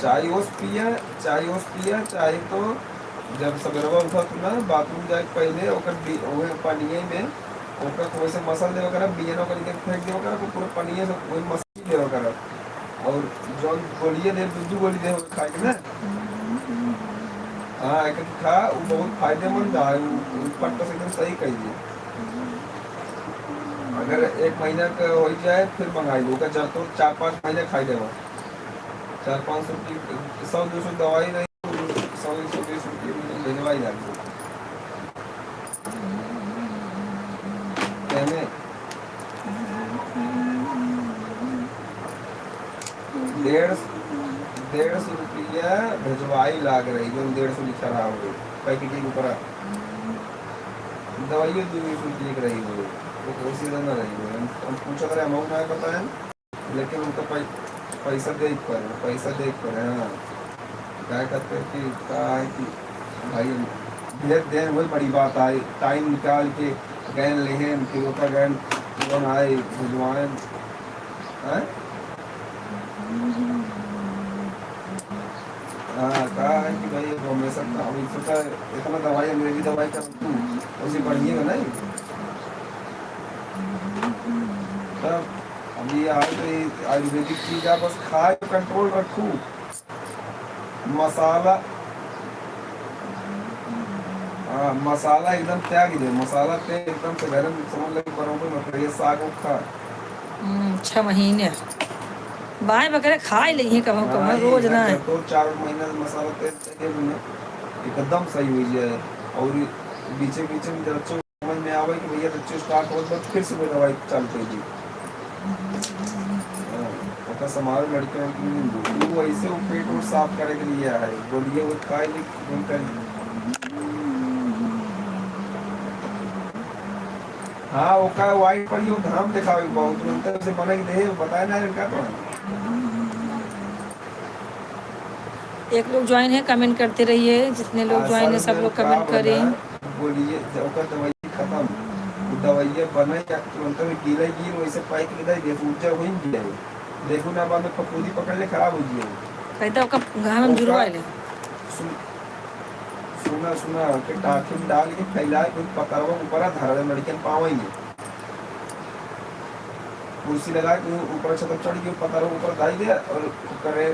चाय ओस पिया, चाय ओस पिया, चाहे तो जब सवेरवा उठत ना बाथरूम जाए के पहले ओहे पानिये में ओकर को वैसे मसल दे वगैरह बियन ओकर के फेंक दे वगैरह को पूरा पानिये से वही मसल दे वगैरह और जौन गोलिये दे दूध गोली दे खाए के ना। हाँ एक खा वो बहुत फायदेमंद है, वो पट्टा से एकदम सही कही। अगर 1 महीना का हो जाए फिर मंगाई लो का जब तो 4-5 महीने खाई देगा। 400-500 की 100-200 दवाई नहीं, 100-120 रुपये में भिजवाई जाती है। 150 रुपया भिजवाई लाग रही जो 150 लिखा रहा हो पैकेट के ऊपर दवाइयों 200 लिख रही हो तो कोई ना रही हो। हम पूछा रहे अमाउंट है पता है, लेकिन उनका पैसा देख पर हाँ क्या कहते हैं कि कहा है कि भाई भेज दें वही बड़ी बात आए, टाइम निकाल के गैन लेहन फिर होता गैन कौन आए भिजवाएं हैं। हाँ कहा है कि भाई हमेशा अभी सोचा इतना दवाई अंग्रेजी दवाई का उसे पढ़िएगा नहीं तब अभी आयुर्वेदिक चीज आप बस खाए कंट्रोल रखू। मसाला मसाला एकदम त्याग दे, मसाला ते एकदम से गरम समझ लगे बरोबर मत ये साग खा 6 महीने बाय वगैरह खा ही लेंगे कभी कभी रोज ना है तो 4 महीना मसाला तेल चाहिए ना एकदम सही हुई जाए। और बीचे बीचे में जब समझ में आवे कि भैया बच्चे स्टार्ट हो तो फिर से दवाई चालू कर दी। तो समारोह लड़के वो ऐसे वो पेट और साफ करे के लिए है बोलिए वो खाए कर। हाँ वो का वाइट पर यो धाम दिखावे बहुत अंतर से बने दे बताया ना इनका तो। एक लोग ज्वाइन है कमेंट करते रहिए, जितने लोग ज्वाइन है सब लोग कमेंट करें। बोलिए जब दवाई खत्म दवाइया बने या तुरंत में गिरे गिर वैसे पाई के दे दे ऊर्जा हुई जाए देखो ना बाद में फफूंदी पकड़ ले खराब हो जाए कहता ओका घाम में जुड़वा ले सुना के टाके में डाल के फैलाए कोई पकड़वा ऊपर धर दे लड़कियन पावेंगे कुर्सी लगा के ऊपर छत चढ़ के पता ऊपर दाई दे और करे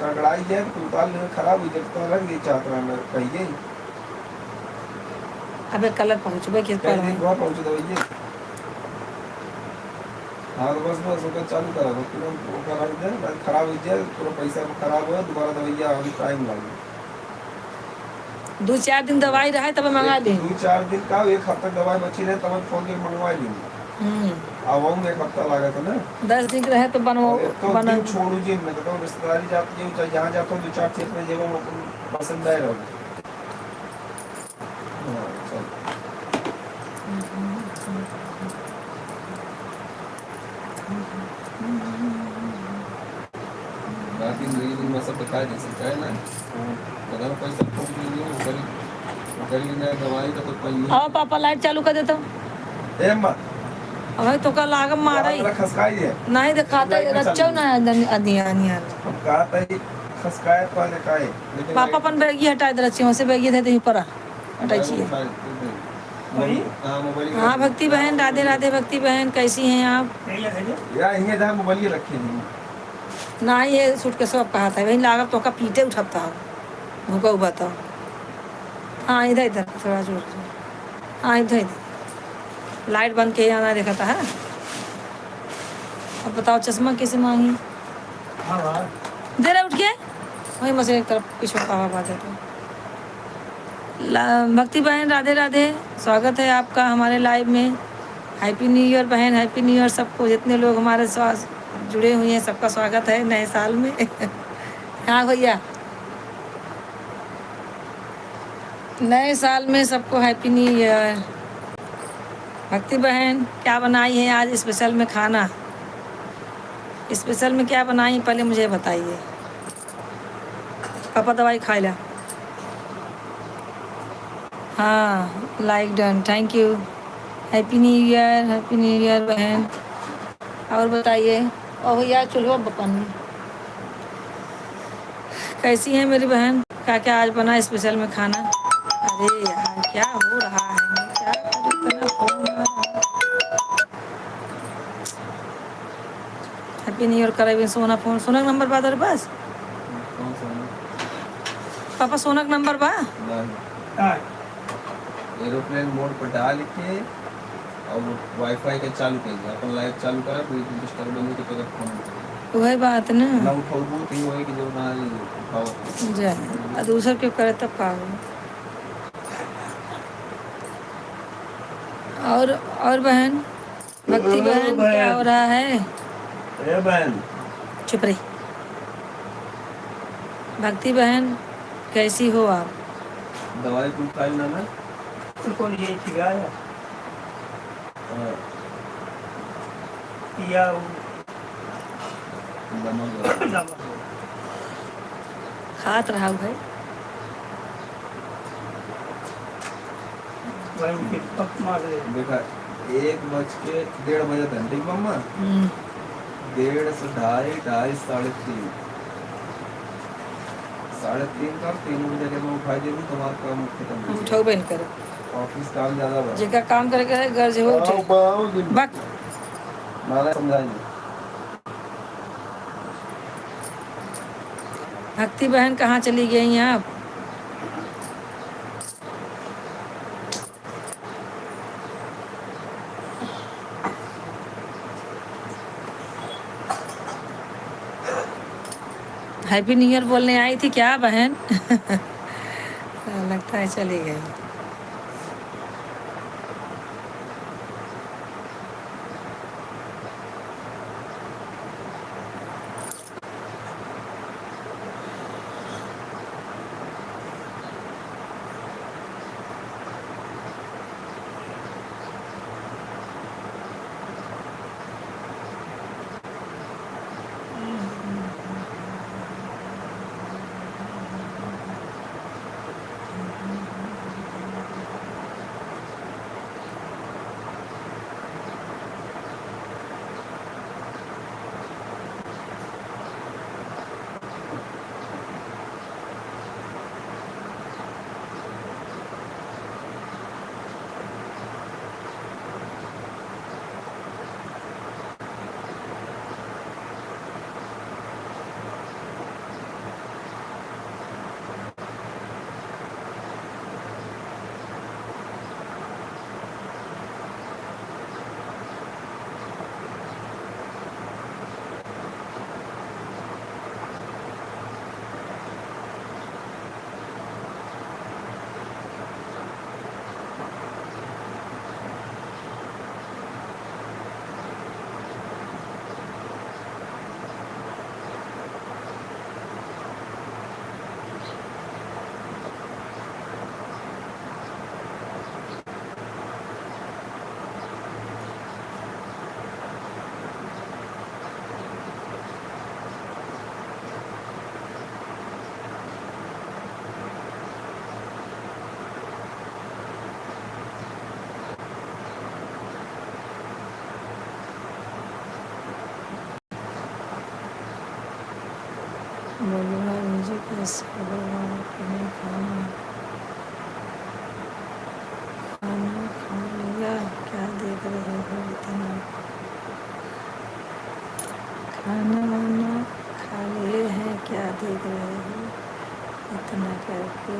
कड़कड़ाई जाए तो उतार ले खराब हो जाए तो रख दे चाहता है कहिए। अबे कलर पहुंचबे के पर वहां पहुंच दवाइए। हाँ तो बस ओके चालू करा दो तुरंत ओका रख दे खराब हो जाए पूरा पैसा खराब हो दोबारा दवाइया अभी टाइम लगे 2-4 दिन दवाई रहे तब मंगा दे 2-4 दिन का 1 हफ्ता दवाई बची रहे तब फोन के मंगवा लेंगे। अब हम 1 हफ्ता लगा था ना 10 दिन रहे तो बनवाओ तो बना छोड़ू जी मैं तो रिश्तेदारी जाती है जहाँ जाता हूँ 2-4 चीज में जब पसंद आए रहो। बाकी दिन में सब बता दे सकता है ना अगर पैसा ठोक दीजिए करी दवाई का तो पहले आओ पापा लाइट चालू कर देता ए मत अबे तो कल आगम मारा ही खसकाई है नहीं दिखाता रच्चो ना आनी यार हम कहता है खसकाए पहले काए लेकिन पापा अपन बैगी हटा दे रच्चे से बैगी दे ऊपर हटाई चाहिए। हाँ भक्ति बहन राधे राधे भक्ति बहन कैसी हैं आप यार इन्हें दा मोबाइल रखे नहीं ना ये सूट के सब कहा था वही लागत तो का पीटे उठाता है भूखा हुआ था। हाँ इधर इधर थोड़ा जोर हाँ इधर इधर लाइट बंद के आना देखा था है। अब बताओ चश्मा कैसे मांगी दे रहे उठ के वही मसे तरफ पीछे पावा बात है। भक्ति बहन राधे राधे स्वागत है आपका हमारे लाइव में। हैप्पी न्यू ईयर बहन हैप्पी न्यू ईयर सबको जितने लोग हमारे जुड़े हुए हैं सबका स्वागत है नए साल में। हाँ भैया नए साल में सबको हैप्पी न्यू ईयर। भक्ति बहन क्या बनाई है आज स्पेशल में खाना स्पेशल में क्या बनाई पहले मुझे बताइए। पापा दवाई खा ला हाँ like done thank you happy new year बहन। और बताइए और भैया चलो बपन कैसी है मेरी बहन? क्या क्या आज बना स्पेशल में खाना? अरे यार क्या हो रहा है, मैं क्या करूं, इतना फोन आ रहा है। हैप्पी न्यू ईयर कराई सोना फोन। सोना का नंबर बा तेरे पास? कौन सा है? पापा सोना का नंबर बा? नहीं, एरोप्लेन मोड पर डाल के और वाईफाई के चालू करिए, अपन लाइव चालू करा कोई डिस्टर्ब नहीं तो कदर फोन वही बात ना। ना उठाओ तो ही होए कि जो ना उठाओ। जा और दूसर क्यों करे तब का हो। और बहन भक्ति बहन क्या हो रहा है? ए बहन, चुप रही। भक्ति बहन कैसी हो आप? दवाई कुछ खाई ना ना? कौन ये सिगाया हाँ, या नमक नमक खात रहा भाई। वही उनके पक मार रहे देखा 1:01 था ठीक मम्मा? 1:30 से 2:30, 2:30 3:30, 3:30 का 3 बजे के मैं उठा देगी तुम्हारा काम खत्म हम हो उठाओ जाएगा। बहन करो। ऑफिस काम ज्यादा बड़ा जेका काम करे के घर से हो उठे। बक नाला समझाइए। भक्ति बहन कहाँ चली गई आप? हैप्पी न्यू ईयर बोलने आई थी क्या बहन? लगता है चली गई। बोलूँगा मुझे कैसे होगा अपने खाना खाना खा लिया? क्या देख रहे हो इतना? खाना वाना खा लिए हैं, क्या देख रहे हो इतना करके?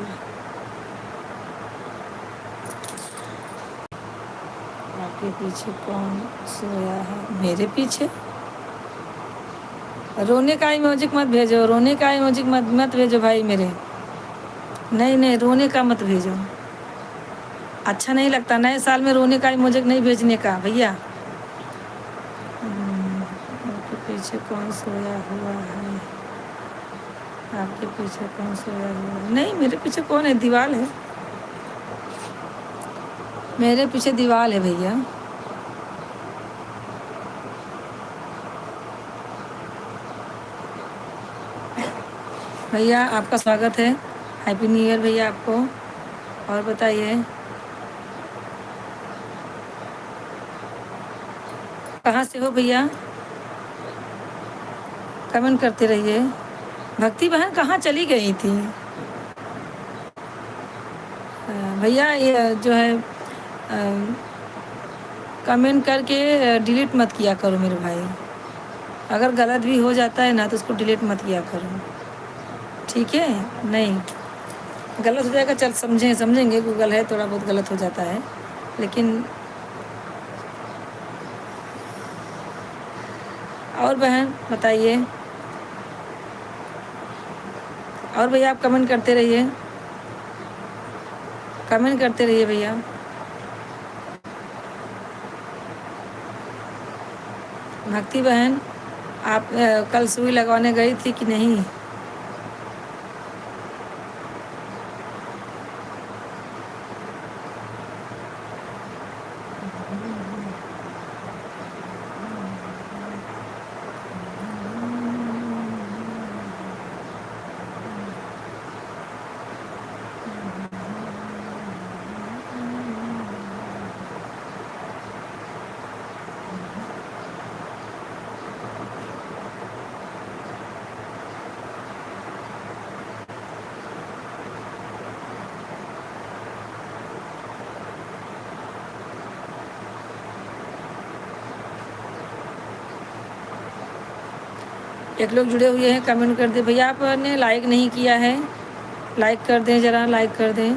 आपके पीछे कौन सोया है? मेरे पीछे? रोने का इमोजिक मत भेजो, रोने का इमोजिक मत भेजो भाई मेरे। नहीं नहीं, रोने का मत भेजो, अच्छा नहीं लगता। नए साल में रोने का इमोजिक नहीं भेजने का भैया। आपके पीछे कौन सोया हुआ है? आपके पीछे कौन सोया हुआ है? नहीं, मेरे पीछे कौन है? दीवार है, मेरे पीछे दीवार है भैया। भैया आपका स्वागत है, हैप्पी न्यू ईयर भैया आपको। और बताइए कहाँ से हो भैया? कमेंट करते रहिए। भक्ति बहन कहाँ चली गई थी? भैया ये जो है कमेंट करके डिलीट मत किया करो मेरे भाई। अगर गलत भी हो जाता है ना तो उसको डिलीट मत किया करो, ठीक है? नहीं, गलत हो जाएगा, चल समझेंगे, गूगल है, थोड़ा बहुत गलत हो जाता है, लेकिन और बहन बताइए। और भैया आप कमेंट करते रहिए, कमेंट करते रहिए भैया। भक्ति बहन आप कल सुई लगवाने गई थी कि नहीं? एक लोग जुड़े हुए हैं, कमेंट कर दे भैया। आपने लाइक नहीं किया है, लाइक कर दें ज़रा, लाइक कर दें।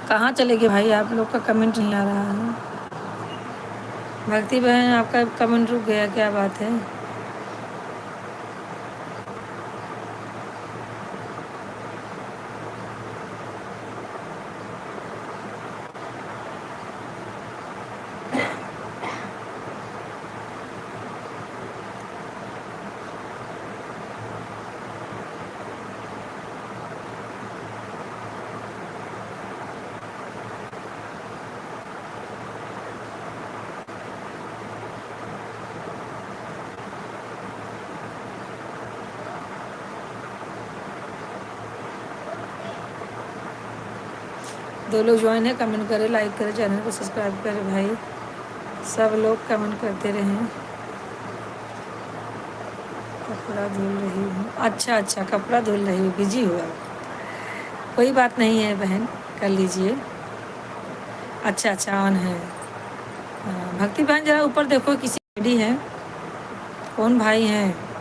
कहाँ चले गए भाई, आप लोग का कमेंट नहीं आ रहा है। भक्ति बहन आपका कमेंट रुक गया, क्या बात है? दो लोग ज्वाइन है, कमेंट करें, लाइक करें, चैनल को सब्सक्राइब करें भाई। सब लोग कमेंट करते रहें। कपड़ा धुल रही हूँ, अच्छा अच्छा, कपड़ा धुल रही हूँ, बिजी हुआ, कोई बात नहीं है बहन, कर लीजिए। अच्छा अच्छा, ऑन है। भक्ति बहन जरा ऊपर देखो, किसी आईडी है, कौन भाई हैं?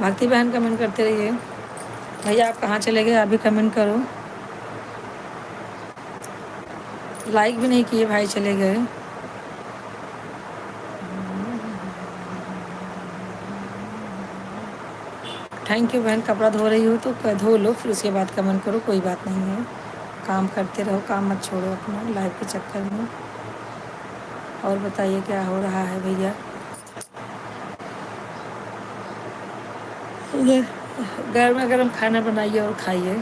भक्ति बहन कमेंट करते रहिए। भैया आप कहाँ चले गए, आप भी कमेंट करो। लाइक भी नहीं किए भाई, चले गए। थैंक यू बहन, कपड़ा धो रही हो तो धो लो, फिर उसके बाद कमेंट करो, कोई बात नहीं है। काम करते रहो, काम मत छोड़ो अपना लाइफ के चक्कर में। और बताइए क्या हो रहा है भैया? गर्मा गर्म खाना बनाइए और खाइए,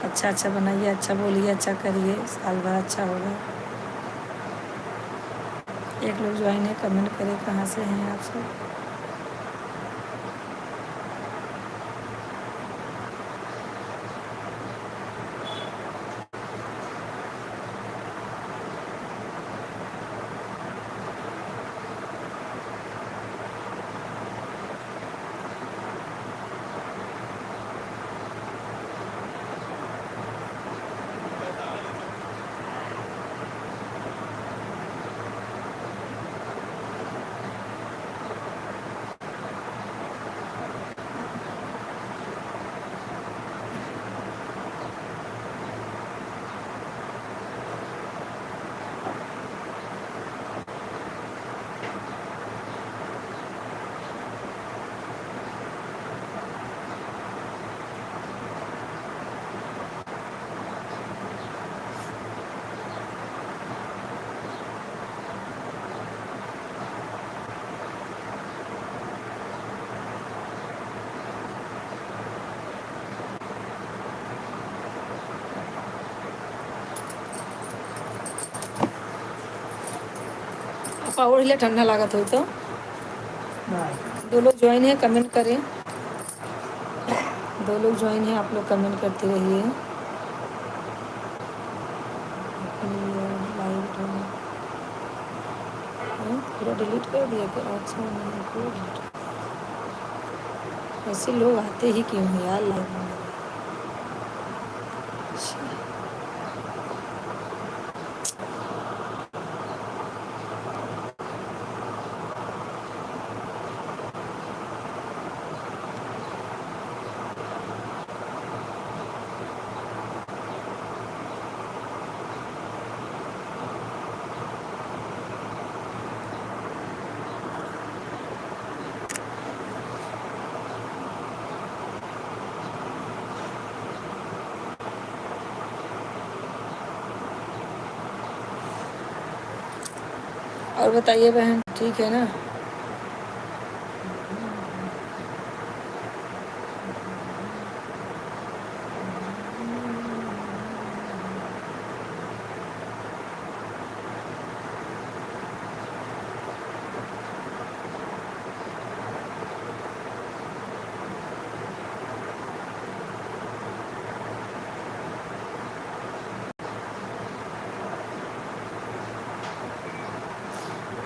अच्छा अच्छा बनाइए, अच्छा बोलिए, अच्छा करिए, साल भर अच्छा होगा। एक लोग ज्वाइन है, कमेंट करें कहाँ से हैं आप सब। आप और हिले ठंडा लागत हो तो नहीं दो लोग ज्वाइन है, कमेंट करें। दो लोग ज्वाइन है, आप लोग कमेंट करते रहिए। पूरा डिलीट कर दिया क्या? अच्छा नहीं, पूरा डिलीट कर दिया। ऐसे लोग आते ही क्यों हैं यार लाइव में? और बताइए बहन, ठीक है ना?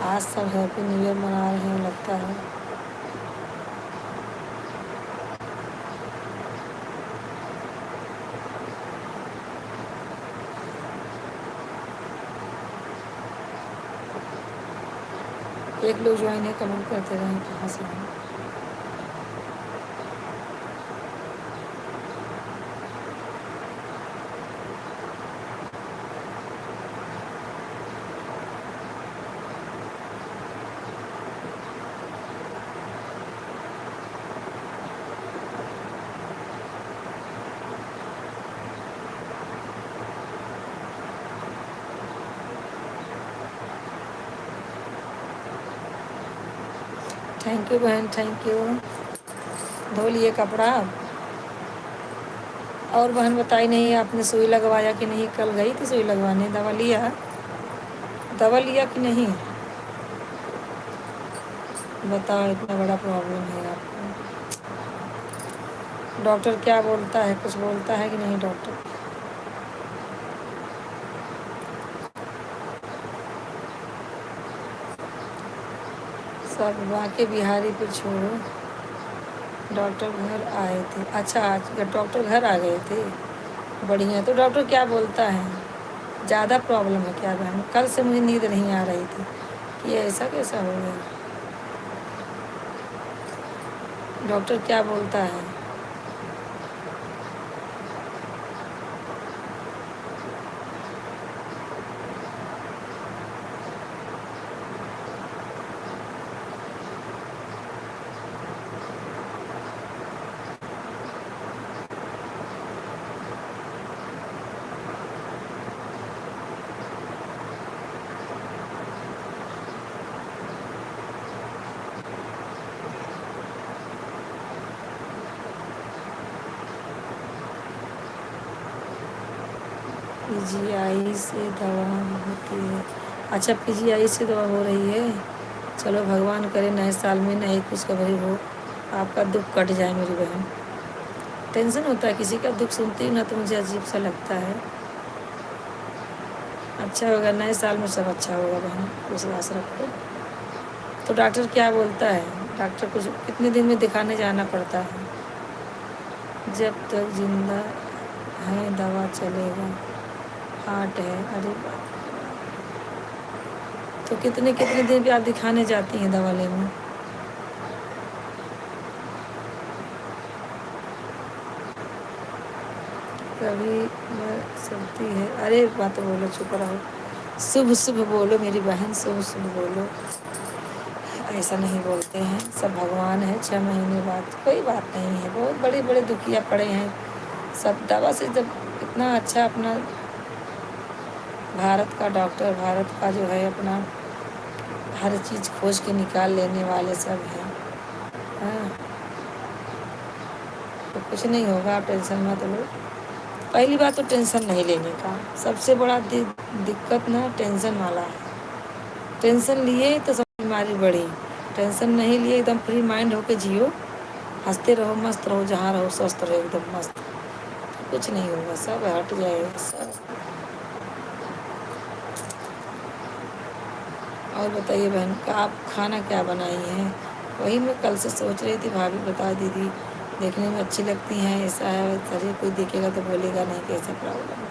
आज सब हैप्पी न्यू ईयर मना रहे हैं लगता है। एक लोग ज्वाइन है, कमेंट करते रहें कहाँ से हैं। थैंक यू बहन, थैंक यू। धो लिए कपड़ा? और बहन बताई नहीं, आपने सुई लगवाया कि नहीं? कल गई थी सुई लगवाने, दवा लिया? दवा लिया कि नहीं? बताओ, इतना बड़ा प्रॉब्लम है आपको। डॉक्टर क्या बोलता है? कुछ बोलता है कि नहीं डॉक्टर? सब बाकी बिहारी पे छोड़ो। डॉक्टर घर आए थे? अच्छा, आज डॉक्टर घर आ गए थे? बढ़िया। तो डॉक्टर क्या बोलता है? ज़्यादा प्रॉब्लम है क्या बहन? कल से मुझे नींद नहीं आ रही थी कि ऐसा कैसा हो गया। डॉक्टर क्या बोलता है? पीजीआई से दवा होती है? अच्छा, पीजीआई से दवा हो रही है। चलो भगवान करे नए साल में नई खुशखबरी हो, आपका दुख कट जाए मेरी बहन। टेंशन होता है किसी का दुख सुनती हूँ ना तो मुझे अजीब सा लगता है। अच्छा होगा, नए साल में सब अच्छा होगा बहन, विश्वास रखो। तो डॉक्टर क्या बोलता है? डॉक्टर कुछ कितने दिन में दिखाने जाना पड़ता है? जब तक जिंदा है दवा चलेगा, हार्ट है। अरे बाप, तो कितने कितने दिन पे आप दिखाने जाती हैं दवा लेने? कभी मर सकती है? अरे बात बोलो, चुप रहो। शुभ शुभ बोलो मेरी बहन, शुभ शुभ बोलो। ऐसा नहीं बोलते हैं, सब भगवान है। 6 महीने बाद कोई बात नहीं है। बहुत बड़े बड़े दुखिया पड़े हैं सब दवा से। जब इतना अच्छा अपना भारत का डॉक्टर, भारत का जो है अपना हर चीज़ खोज के निकाल लेने वाले सब हैं। हाँ, तो कुछ नहीं होगा, आप टेंशन मत लो। पहली बात तो टेंशन नहीं लेने का। सबसे बड़ा दिक्कत ना टेंशन वाला है। टेंशन लिए तो सब बीमारी बढ़ी, टेंशन नहीं लिए एकदम फ्री माइंड होके जियो, हंसते रहो, मस्त रहो, जहाँ रहो स्वस्थ रहो एकदम मस्त, तो कुछ नहीं होगा, सब हट जाएगा सब। और बताइए बहन का आप खाना क्या बनाई हैं? वही मैं कल से सोच रही थी, भाभी बता दीदी देखने में अच्छी लगती हैं, ऐसा है अरे कोई देखेगा तो बोलेगा नहीं कैसे प्रॉब्लम,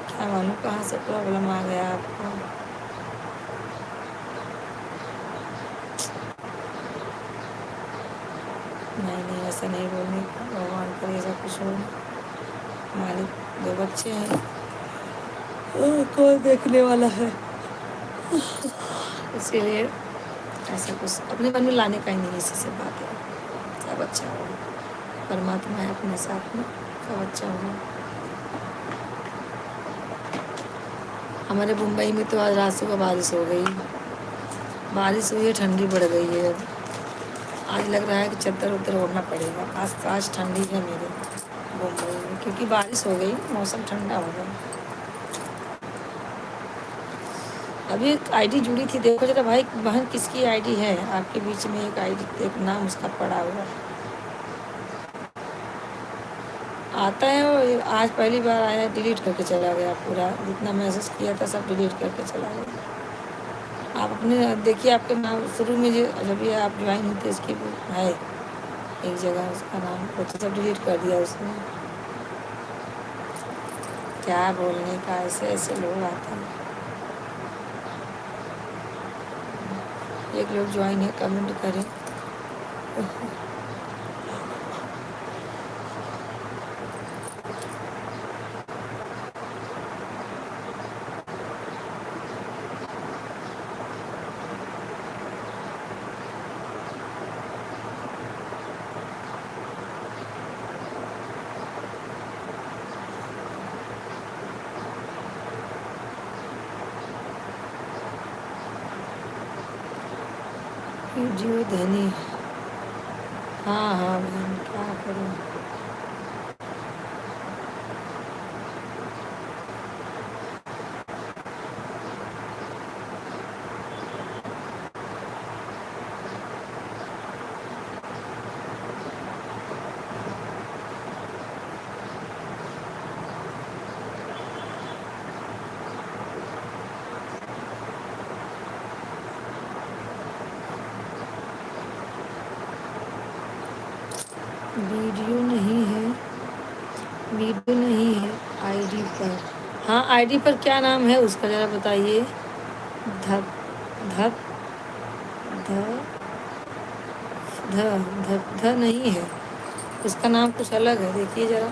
क्या मालूम कहाँ से प्रॉब्लम आ गया आपको। नहीं नहीं ऐसा नहीं बोलने का, भगवान करे ऐसा कुछ हो। मालिक दो बच्चे हैं, कौन देखने वाला है, इसीलिए ऐसा कुछ अपने मन में लाने का ही नहीं, इसी से बात है, सब अच्छा होगा, परमात्मा है अपने साथ में, सब अच्छा होगा। हमारे मुंबई में तो आज रात सुबह बारिश हो गई, बारिश हुई है, ठंडी बढ़ गई है, आज लग रहा है कि चद्दर उद्दर ओढ़ना पड़ेगा, आज ठंडी है मेरे मुंबई में, क्योंकि बारिश हो गई, मौसम ठंडा हो गया। अभी एक आईडी जुड़ी थी, देखो जरा भाई बहन किसकी आईडी है आपके बीच में, एक आईडी एक नाम उसका पड़ा हुआ आता है, और आज पहली बार आया, डिलीट करके चला गया, पूरा जितना मैसेज किया था सब डिलीट करके चला गया। आप अपने देखिए, आपके नाम शुरू में जो जब ये आप ज्वाइन होते इसकी है एक जगह, उसका नाम वो तो सब डिलीट कर दिया उसने, क्या बोलने का, ऐसे ऐसे लोग आते हैं। एक लोग ज्वाइन है, कमेंट करें। वीडियो धनी, हाँ हाँ बहन क्या करूँ। वीडियो नहीं है, वीडियो नहीं है आईडी पर, हाँ आईडी पर क्या नाम है उसका ज़रा बताइए। धप धप ध ध धप ध नहीं है, उसका नाम कुछ अलग है, देखिए ज़रा।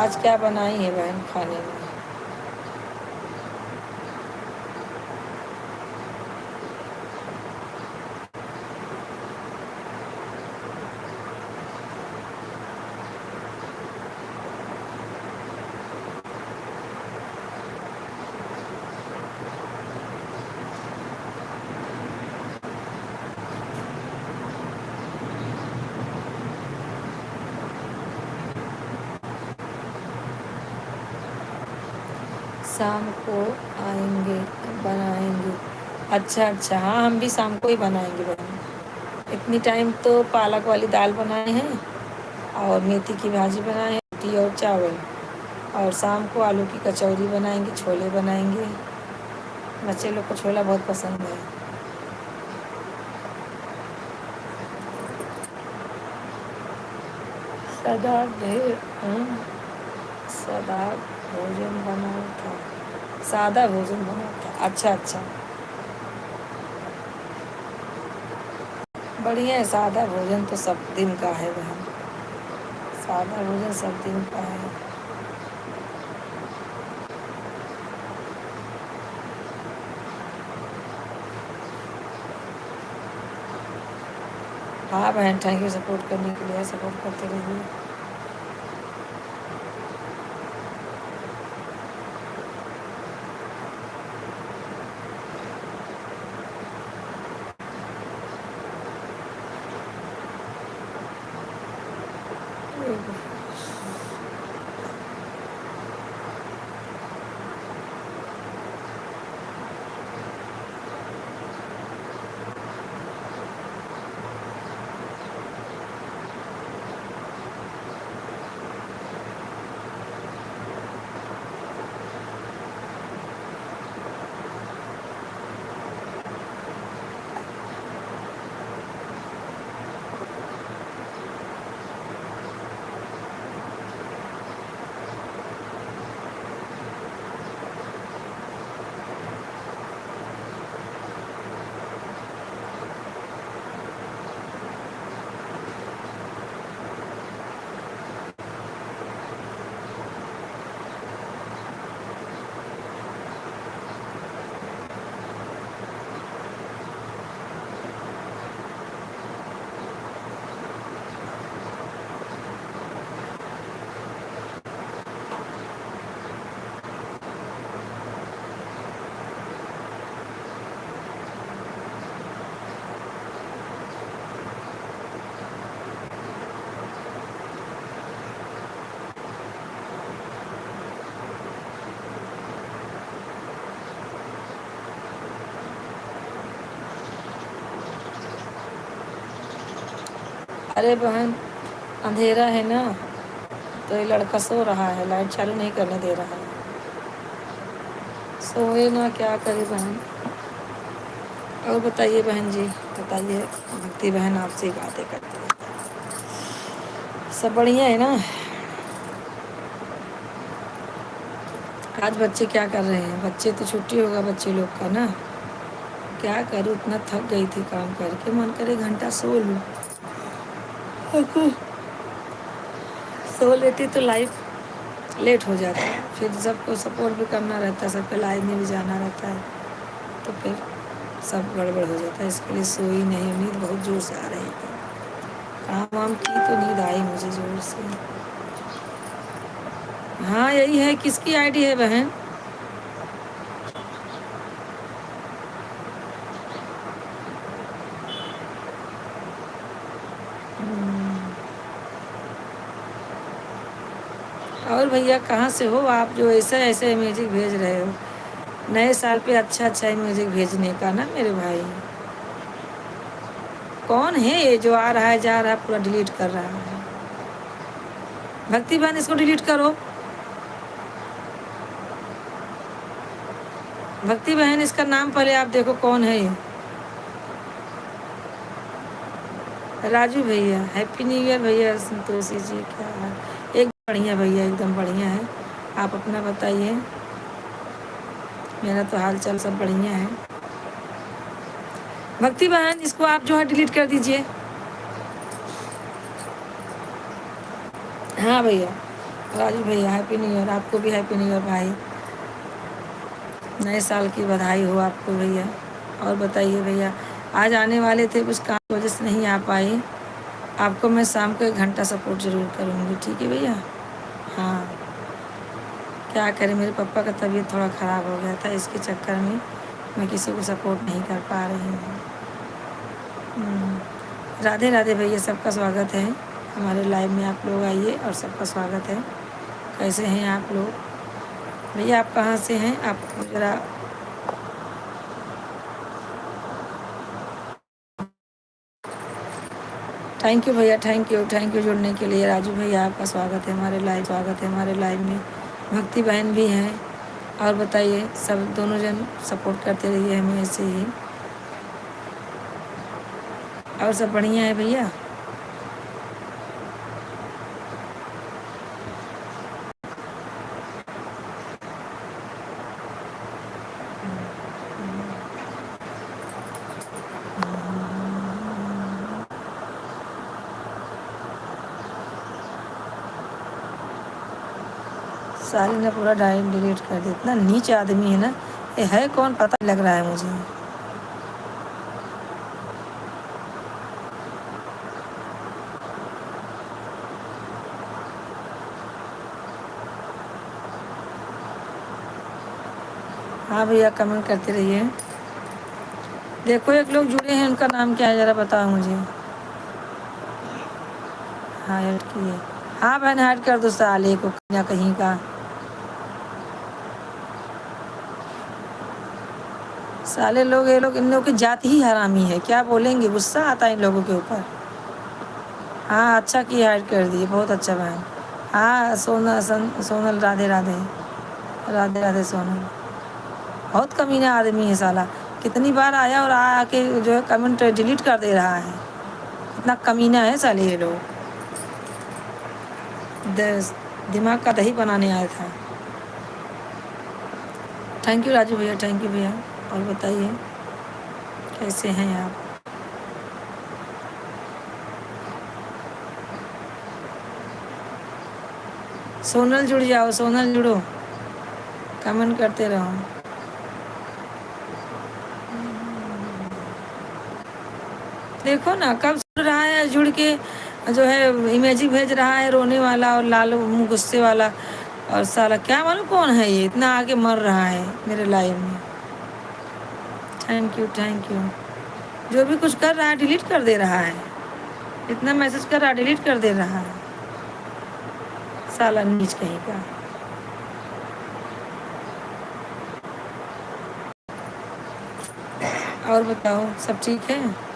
आज क्या बनाई है बहन खाने में? शाम को आएंगे बनाएंगे, अच्छा अच्छा, हाँ हम भी शाम को ही बनाएंगे बहन। इतनी टाइम तो पालक वाली दाल बनाए हैं और मेथी की भाजी बनाए हैं, रोटी और चावल, और शाम को आलू की कचौरी बनाएंगे, छोले बनाएंगे, बच्चे लोग को छोला बहुत पसंद है। सदा सादा भोजन बना था, सादा भोजन बना था, अच्छा अच्छा, बढ़िया है, सादा भोजन तो सब दिन का है बहन, सादा भोजन सब दिन का है। हाँ बहन थैंक यू सपोर्ट करने के लिए, सपोर्ट करते रहिए। अरे बहन, अंधेरा है ना, तो ये लड़का सो रहा है, लाइट चालू नहीं करने दे रहा है। सोए ना, क्या करे बहन। और बताइए बहन जी, बताइए। भक्ति बहन आपसे ही बातें करती है। सब बढ़िया है ना। आज बच्चे क्या कर रहे हैं? बच्चे तो छुट्टी होगा बच्चे लोग का ना। क्या करूँ, इतना थक गई थी काम करके, मन करे घंटा सो लूँ। सो लेती तो लाइफ लेट हो जाता है, फिर सबको सपोर्ट भी करना रहता है, सबके लाइफ में भी जाना रहता है, तो फिर सब गड़बड़ हो जाता है। इसके लिए सोई नहीं। नींद बहुत जोर से आ रही थी, काम वाम की तो नींद आई मुझे जोर से। हाँ यही है। किसकी आईडी है बहन? और भैया कहाँ से हो आप जो ऐसे ऐसे म्यूजिक भेज रहे हो? नए साल पे अच्छा अच्छा म्यूजिक भेजने का ना मेरे भाई। कौन है ये जो आ रहा है जा रहा है पूरा डिलीट कर रहा है? भक्ति बहन इसको डिलीट करो। भक्ति बहन इसका नाम पहले आप देखो कौन है ये। राजू भैया हैप्पी न्यू ईयर भैया। संतोषी जी क्या हाल? एक बढ़िया भैया, एकदम बढ़िया है। आप अपना बताइए। मेरा तो हाल चाल सब बढ़िया है। भक्ति बहन इसको आप जो है डिलीट कर दीजिए। हाँ भैया, राजू भैया हैप्पी न्यू ईयर। आपको भी हैप्पी न्यू ईयर भाई, नए साल की बधाई हो आपको भैया। और बताइए भैया, आज आने वाले थे, कुछ काम की वजह से नहीं आ पाए। आपको मैं शाम को 1 घंटा सपोर्ट ज़रूर करूँगी, ठीक है भैया। हाँ क्या करें, मेरे पापा का तबीयत थोड़ा ख़राब हो गया था, इसके चक्कर में मैं किसी को सपोर्ट नहीं कर पा रही हूँ। राधे राधे भैया, सबका स्वागत है हमारे लाइव में। आप लोग आइए और सबका स्वागत है। कैसे हैं आप लोग भैया? आप कहाँ से हैं? आप ज़रा थैंक यू भैया, थैंक यू जुड़ने के लिए। राजू भैया आपका स्वागत है हमारे लाइव, स्वागत है हमारे लाइव में। भक्ति बहन भी हैं। और बताइए, सब दोनों जन सपोर्ट करते रहिए हमें ऐसे ही। और सब बढ़िया है भैया। सारी ने पूरा डायरेक्ट डिलीट कर दिया। इतना नीच आदमी है ना ये, है कौन पता नहीं लग रहा है मुझे। हाँ भैया, कमेंट करते रहिए। देखो एक लोग जुड़े हैं, उनका नाम क्या है ज़रा बताओ मुझे। हाँ ऐड किए। हाँ बहन हाइड कर दो साले को कहीं ना कहीं का। साले लोग ये लोग इन लोगों की जाति ही हरामी है, क्या बोलेंगे, गुस्सा आता है इन लोगों के ऊपर। हाँ अच्छा की हाइड कर दिए, बहुत अच्छा बहन। हाँ सोनल राधे राधे। राधे राधे सोनल। बहुत कमीना आदमी है साला। कितनी बार आया और आके जो है कमेंट डिलीट कर दे रहा है। इतना कमीना है साले ये लोग। दिमाग का दही बनाने आया था। थैंक यू राजू भैया, थैंक यू भैया। और बताइए कैसे हैं आप। सोनल जुड़ जाओ, सोनल जुड़ो, कमेंट करते रहो। देखो ना कब जुड़ रहा है, जुड़ के जो है इमेज ही भेज रहा है रोने वाला और लाल मुंह गुस्से वाला। और साला क्या मालूम कौन है ये, इतना आगे मर रहा है मेरे लाइफ में। Thank you thank you. जो भी कुछ कर रहा है डिलीट कर दे रहा है। इतना मैसेज कर रहा है डिलीट कर दे रहा है, साला नीच कहीं का। और बताओ सब ठीक है।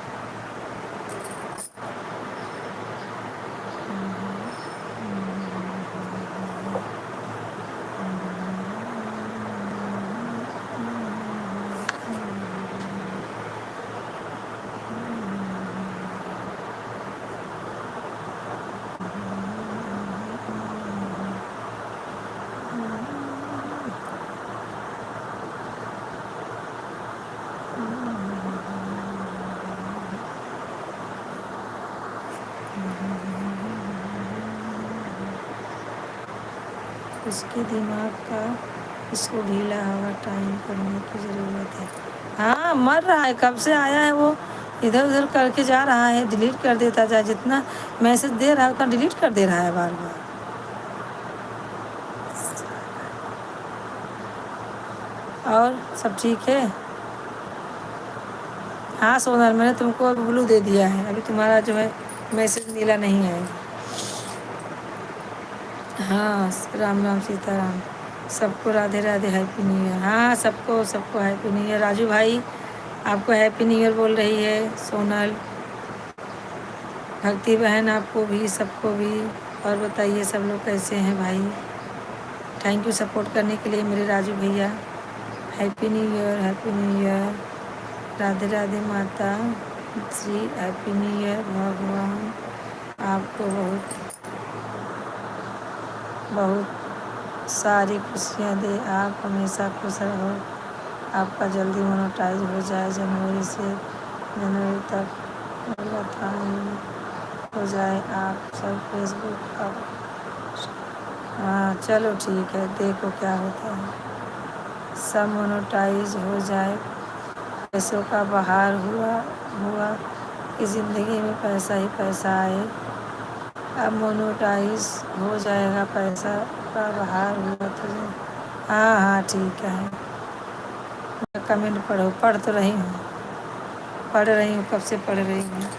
उसके दिमाग का इसको ढीला हवा टाइम करने की ज़रूरत है। हाँ मर रहा है, कब से आया है वो, इधर उधर करके जा रहा है, डिलीट कर देता जाए, जितना मैसेज दे रहा है उतना डिलीट कर दे रहा है बार बार। और सब ठीक है। हाँ सोनल मैंने तुमको ब्लू दे दिया है, अभी तुम्हारा जो है मैसेज नीला नहीं है। हाँ राम राम सीताराम। सबको Radhe Radhe, happy new year. हाँ सबको सबको हैप्पी न्यू ईयर। राजू भाई आपको हैप्पी न्यू ईयर बोल रही है सोनल। भक्ति बहन आपको भी, सबको भी। और बताइए सब लोग कैसे हैं भाई। थैंक यू सपोर्ट करने के लिए मेरे राजू भैया। Happy new year, happy new year. Radhe Radhe माता जी, हैप्पी न्यू ईयर। भगवान आपको बहुत बहुत सारी खुशियाँ दे, आप हमेशा खुश रहो। आपका जल्दी मोनेटाइज हो जाए, जनवरी तक हो जाए। आप सब फेसबुक पर। हाँ चलो ठीक है, देखो क्या होता है। सब मोनेटाइज हो जाए, पैसों का बहार हुआ हुआ कि ज़िंदगी में पैसा ही पैसा आए। अब मोनेटाइज हो जाएगा, पैसा का बहार हुआ तो हाँ हाँ ठीक है। मैं कमेंट पढ़ो, पढ़ तो रही हूँ, पढ़ रही हूँ, कब से पढ़ रही हूँ।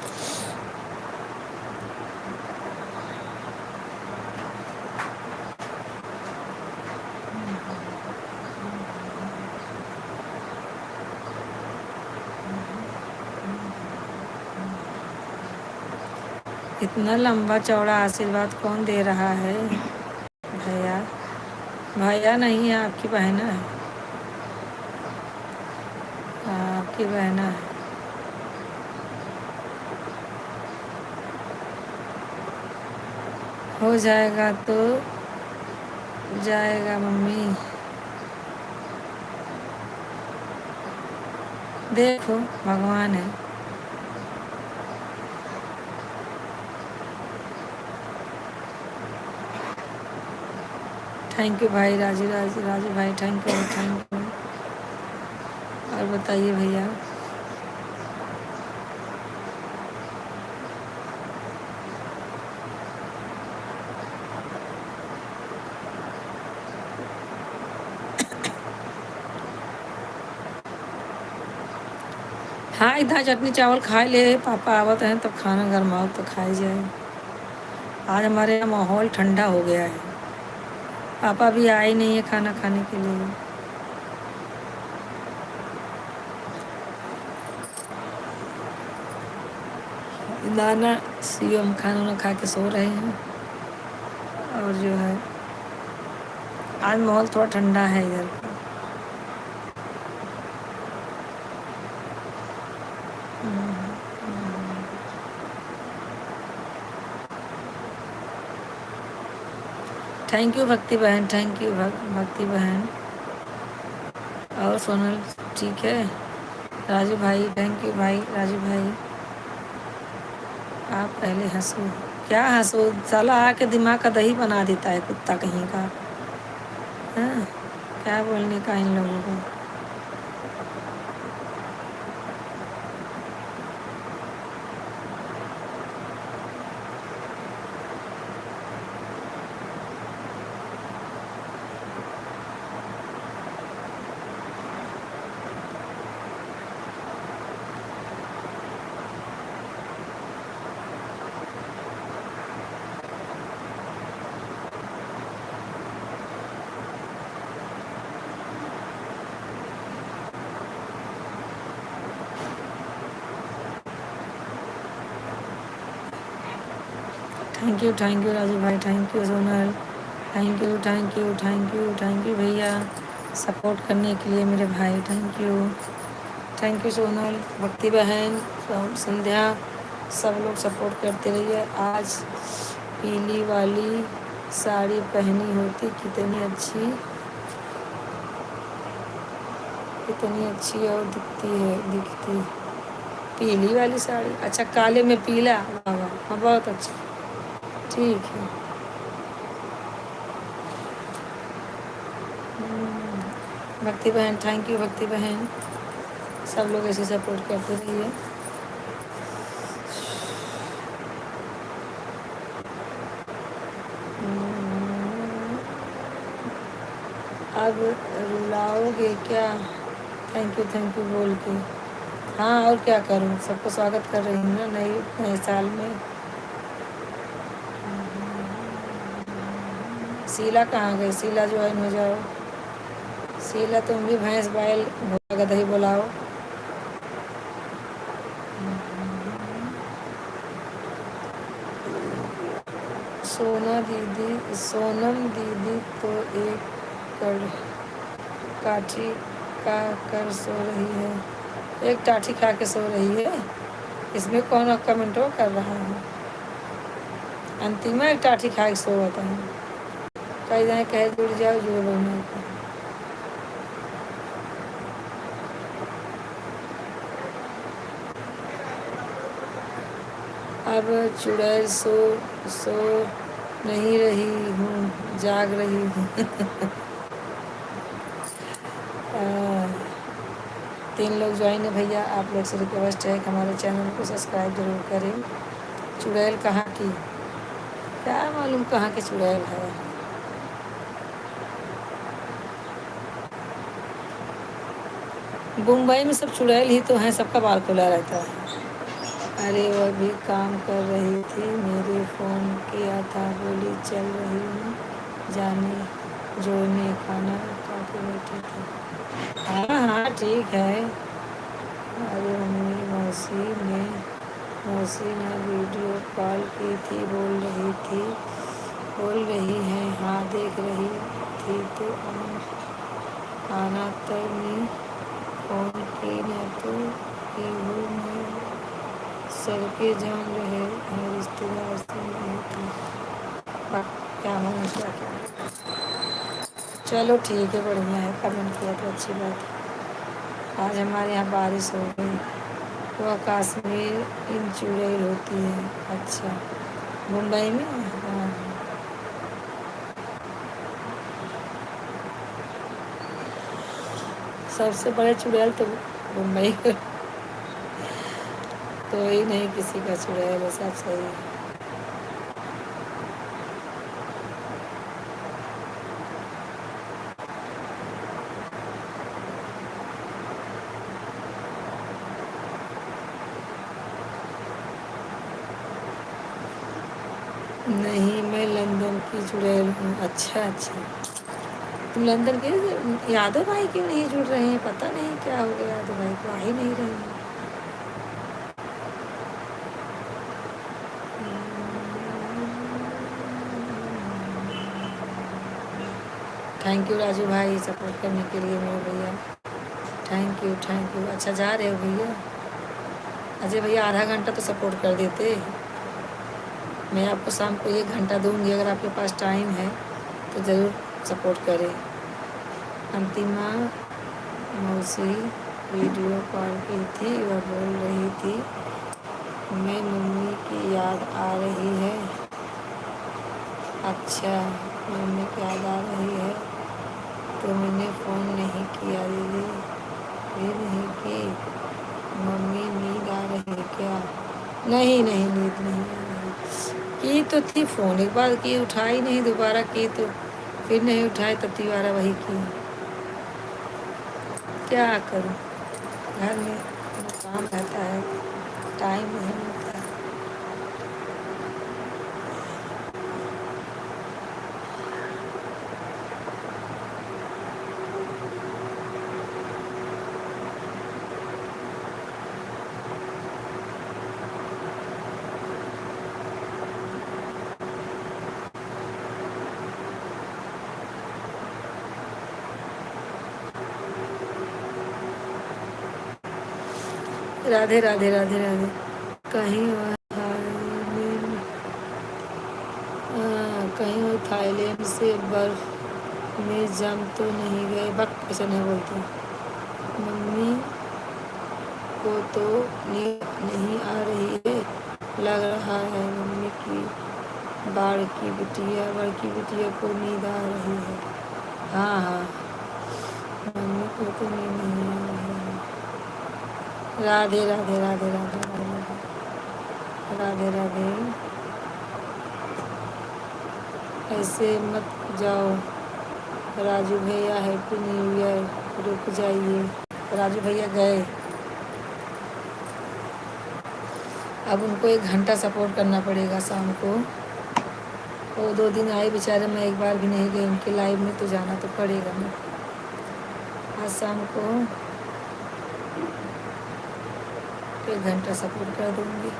इतना लंबा चौड़ा आशीर्वाद कौन दे रहा है। भैया भैया नहीं है, आपकी बहना है। हाँ, आपकी बहना है। हो जाएगा तो जाएगा मम्मी, देखो भगवान है। थैंक यू भाई राजू भाई, थैंक यू थैंक यू। और बताइए भैया। हाँ इतना चटनी चावल खा ले, पापा आवत हैं तब खाना गरमाओ तो खाई जाए। आज हमारे यहाँ माहौल ठंडा हो गया है। पापा भी आए नहीं है खाना खाने के लिए। नाना सीएम खाना वाना खा के सो रहे हैं। और जो है आज माहौल थोड़ा ठंडा है इधर का। थैंक यू भक्ति बहन, थैंक यू भक्ति बहन। और सोनल ठीक है। राजू भाई थैंक यू भाई राजू भाई। आप पहले हंसो। क्या हंसो, साला आके दिमाग का दही बना देता है कुत्ता कहीं का। हाँ, क्या बोलने का इन लोगों को। थैंक यू राजू भाई, thank you Sonal, thank you thank you thank you thank you भैया सपोर्ट करने के लिए मेरे भाई। थैंक यू सोनल, भक्ति बहन, संध्या, सब लोग सपोर्ट करते रहिए। आज पीली वाली साड़ी पहनी होती कितनी अच्छी और दिखती। पीली वाली साड़ी, अच्छा काले में पीला, वाह वाह हाँ बहुत अच्छा, ठीक है। भक्ति बहन थैंक यू भक्ति बहन, सब लोग ऐसे सपोर्ट करते रहिए। अब रुलाओगे क्या थैंक यू बोल के। हाँ और क्या करूँ, सबको स्वागत कर रही हूँ ना नए साल में। शीला कहाँ गई, शीला ज्वाइन हो जाओ। शीला तुम भी भैंस बैल घोड़ा गधा ही बुलाओ। सोनम दीदी तो एक काठी का कर सो रही है, एक टाठी खा के सो रही है। इसमें कौन कमेंटो कर रहा है। अंतिमा एक टाठी खा के सो होता है। कई जाए कहे जुड़ जाओ जुड़ नहीं। अब चुड़ैल सो नहीं रही हूँ, जाग रही हूँ। 3 लोग ज्वाइन है भैया, आप लोग से रिक्वेस्ट है कि हमारे चैनल को सब्सक्राइब जरूर करें। चुड़ैल कहाँ की, क्या मालूम कहाँ की चुड़ैल है। मुंबई में सब चुड़ैल ही तो हैं, सबका बाल खुला रहता है। अरे वह भी काम कर रही थी, मेरे फ़ोन किया था, बोली चल रही हूँ जाने जोड़ने, खाना खा के बैठी थी। हाँ हाँ ठीक है। अरे मम्मी मौसी ने वीडियो कॉल की थी, बोल रही है हाँ देख रही थी तो आना तो नहीं फ़ोन की न तो की हूँ मैं, सबके जान रहे हैं रिश्तेदार से नहीं थी। क्या होना क्या चलो ठीक है, बढ़िया है, कमेंट किया तो अच्छी बात है। आज हमारे यहाँ बारिश हो गई। वह कश्मीर इन चुड़ैल होती है। अच्छा मुंबई में, हाँ सबसे बड़े चुड़ैल तो मुंबई के, तो ही नहीं किसी का चुड़ैल है, सब सही है। नहीं, मैं लंदन की चुड़ैल हूँ। अच्छा अच्छा, तुम लंदन के। यादव भाई क्यों नहीं जुड़ रहे हैं, पता नहीं क्या हो गया, यादव भाई को आ ही नहीं रहे हैं। थैंक यू राजू भाई सपोर्ट करने के लिए मेरे भैया, थैंक यू थैंक यू। अच्छा जा रहे हो भैया? अजय भैया आधा घंटा तो सपोर्ट कर देते। मैं आपको शाम को 1 घंटा दूंगी, अगर आपके पास टाइम है तो ज़रूर सपोर्ट करें। अंतिमा मौसी वीडियो कॉल की थी, वह बोल रही थी मैं मम्मी की याद आ रही है। अच्छा, मम्मी की याद आ रही है तो मैंने फ़ोन नहीं किया। दीदी भी नहीं की। मम्मी नींद आ रही है क्या? नहीं नहीं, नींद नहीं आ रही। की तो थी फ़ोन, एक बार की उठाई नहीं, दोबारा की तो फिर नहीं उठाई, तो दोबारा वही की। क्या करूं, घर में काम रहता है, टाइम नहीं मिलता। राधे राधे राधे राधे। कहीं वह थाईलैंड, कहीं वो थाईलैंड से बर्फ में जम तो नहीं गए? वक्त ऐसा नहीं बोलते। मम्मी को तो नींद नहीं आ रही है, लग रहा है मम्मी की बड़की बिटिया को नींद आ रही है। हाँ हाँ, मम्मी को तो नींद नहीं आ रही है। राधे राधे राधे राधे राधे राधे राधे। ऐसे मत जाओ राजू भैया, हैप्पी न्यू ईयर। रुक जाइए, राजू भैया गए। अब उनको 1 घंटा सपोर्ट करना पड़ेगा शाम को। वो 2 दिन आए बेचारे, मैं एक बार भी नहीं गई उनके लाइव में, तो जाना तो पड़ेगा ना। आज शाम को 1 घंटा सपोर्ट कर दूँगी।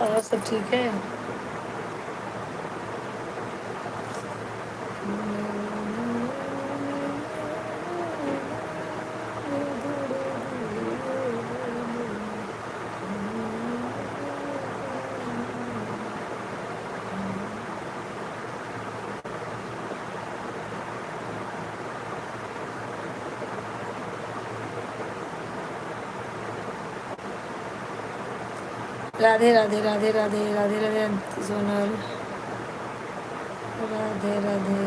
और सब ठीक है? राधे राधे राधे राधे राधे राधे सोनल, राधे राधे।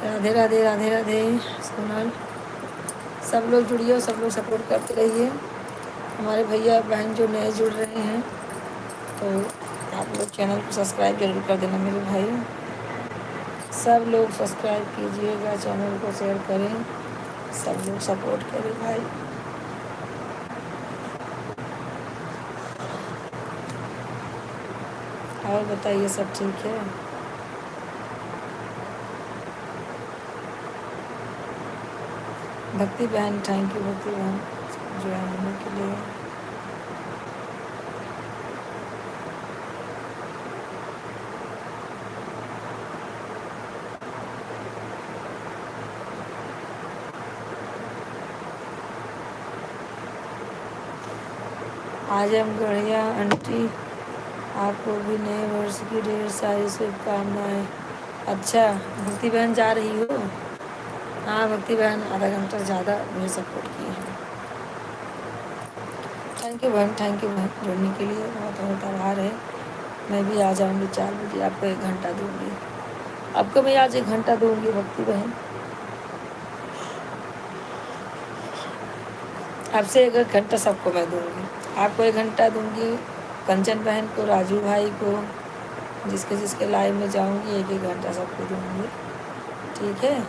राधे राधे राधे राधे सोनल। सब लोग जुड़िए, सब लोग सपोर्ट करते रहिए। हमारे भैया बहन जो नए जुड़ रहे हैं, तो आप लोग चैनल को सब्सक्राइब जरूर कर देना मेरे भाई। सब लोग सब्सक्राइब कीजिएगा, चैनल को शेयर करें, सब लोग सपोर्ट करें भाई। और बताइए, सब ठीक है? भक्ति बहन, थैंक यू भक्ति बहन ज्वाइन होने के लिए। आजमगढ़िया आंटी, आपको भी नए वर्ष की ढेर सारी शुभकामनाएं। अच्छा, भक्ति बहन जा रही हो? हाँ भक्ति बहन आधा घंटा ज़्यादा मुझे सपोर्ट की है। थैंक यू बहन, थैंक यू बहन जुड़ने के लिए, बहुत बहुत आभार है। मैं भी आ जाऊँगी 4 बजे, आपको 1 घंटा दूँगी। आपको मैं आज 1 घंटा दूँगी भक्ति बहन। अब से 1 घंटा सबको मैं दूंगी, आपको 1 घंटा दूंगी, कंचन बहन को, राजू भाई को, जिसके जिसके लाइव में जाऊंगी 1-1 घंटा सबको दूंगी, ठीक है।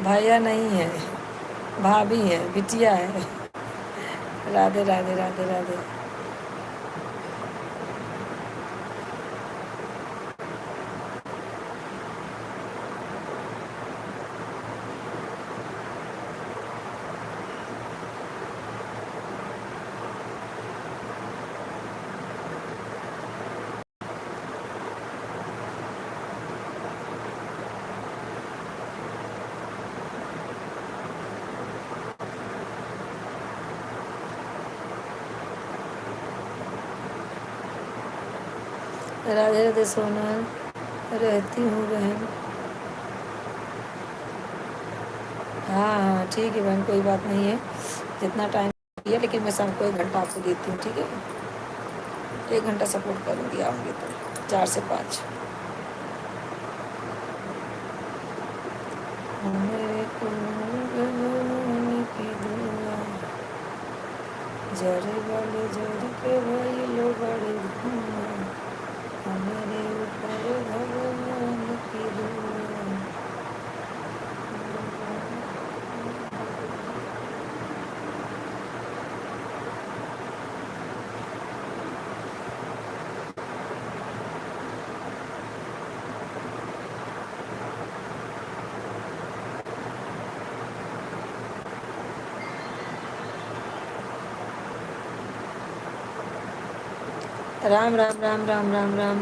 भैया नहीं है, भाभी है, बिटिया है। राधे राधे राधे राधे। राधे राधे सोना, रहती हूँ बहन। हाँ हाँ ठीक है बहन, कोई बात नहीं है, जितना टाइम है, लेकिन मैं शाम को 1 घंटा आपको देती हूँ, ठीक है। 1 घंटा सपोर्ट करूँगी, आऊँगी तो 4 से 5। मेरे को भगवान की दुआ, जरे वाले जर के भाई लो बड़े धुआं, मेरे ऊपर भगवान की दुआ। राम राम राम राम राम राम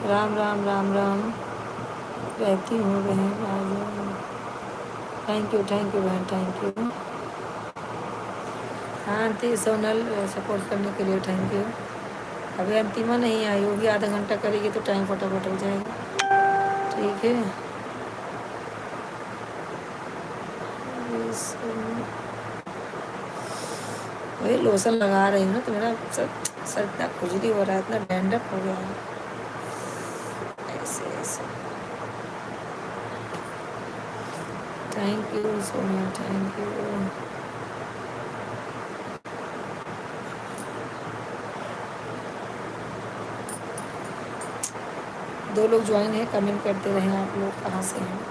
राम राम राम राम। रहती हूँ बहन, आ जाओ। थैंक यू बहन, थैंक यू। हाँ आंटी सोनल, सपोर्ट करने के लिए थैंक यू। अभी अंतिमा नहीं आई, वो भी आधा घंटा करेगी तो टाइम फटाफट हो जाएगा, ठीक है। वही लोशन लगा रही हूँ ना, तो मेरा सर इतना खुजली हो रहा है, इतना डैंड्रफ हो गया है, ऐसे ऐसे। Thank you so much, thank you. दो लोग ज्वाइन है, कमेंट करते रहे आप लोग कहाँ से हैं।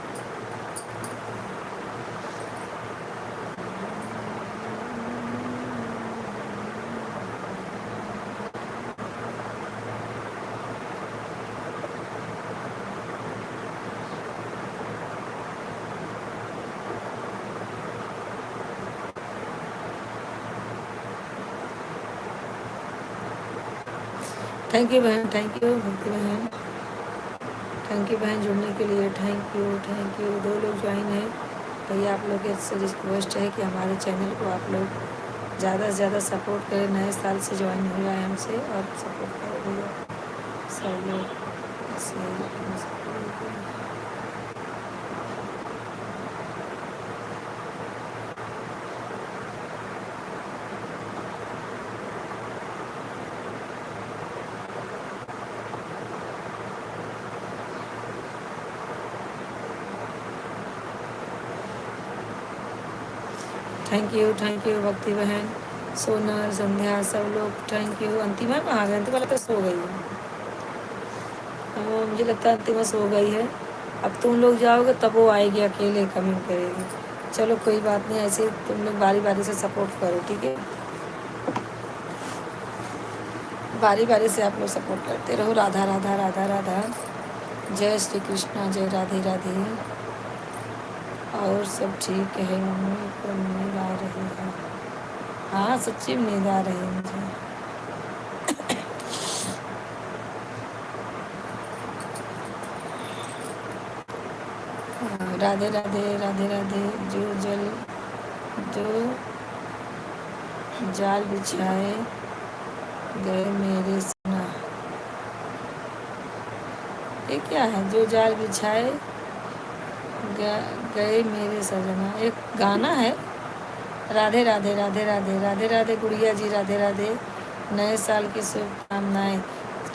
थैंक यू बहन, थैंक यू भक्ति बहन, थैंक यू बहन जुड़ने के लिए, थैंक यू थैंक यू। 2 लोग ज्वाइन है भैया, आप लोग से रिक्वेस्ट है कि हमारे चैनल को आप लोग ज़्यादा से ज़्यादा सपोर्ट करें। नए साल से ज्वाइन हुआ है हमसे, और सपोर्ट करें भैया सब लोग ऐसे। थैंक यू भक्ति बहन, सोनल, संध्या, सब लोग थैंक यू। अंतिमा कहाँ गई? अंतिमा लगता है सो गई है, मुझे लगता है अंतिमा सो गई है। अब तुम लोग जाओगे तब वो आएगी, अकेले कमेंट करेगी। चलो कोई बात नहीं, ऐसे तुम लोग बारी बारी से सपोर्ट करो, ठीक है। बारी बारी से आप लोग सपोर्ट करते रहो। राधा राधा राधा राधा, जय श्री कृष्णा, जय राधे राधे। और सब ठीक है, मम्मी को नींद आ रही है। हाँ सच्ची में नींद आ रही है मुझे। राधे राधे राधे राधे। जो जाल बिछाए गए मेरे सना, ये क्या है? जो जाल बिछाए गए मेरे सजना, एक गाना है। राधे राधे राधे राधे राधे राधे गुड़िया जी, राधे राधे। नए साल की शुभकामनाएं,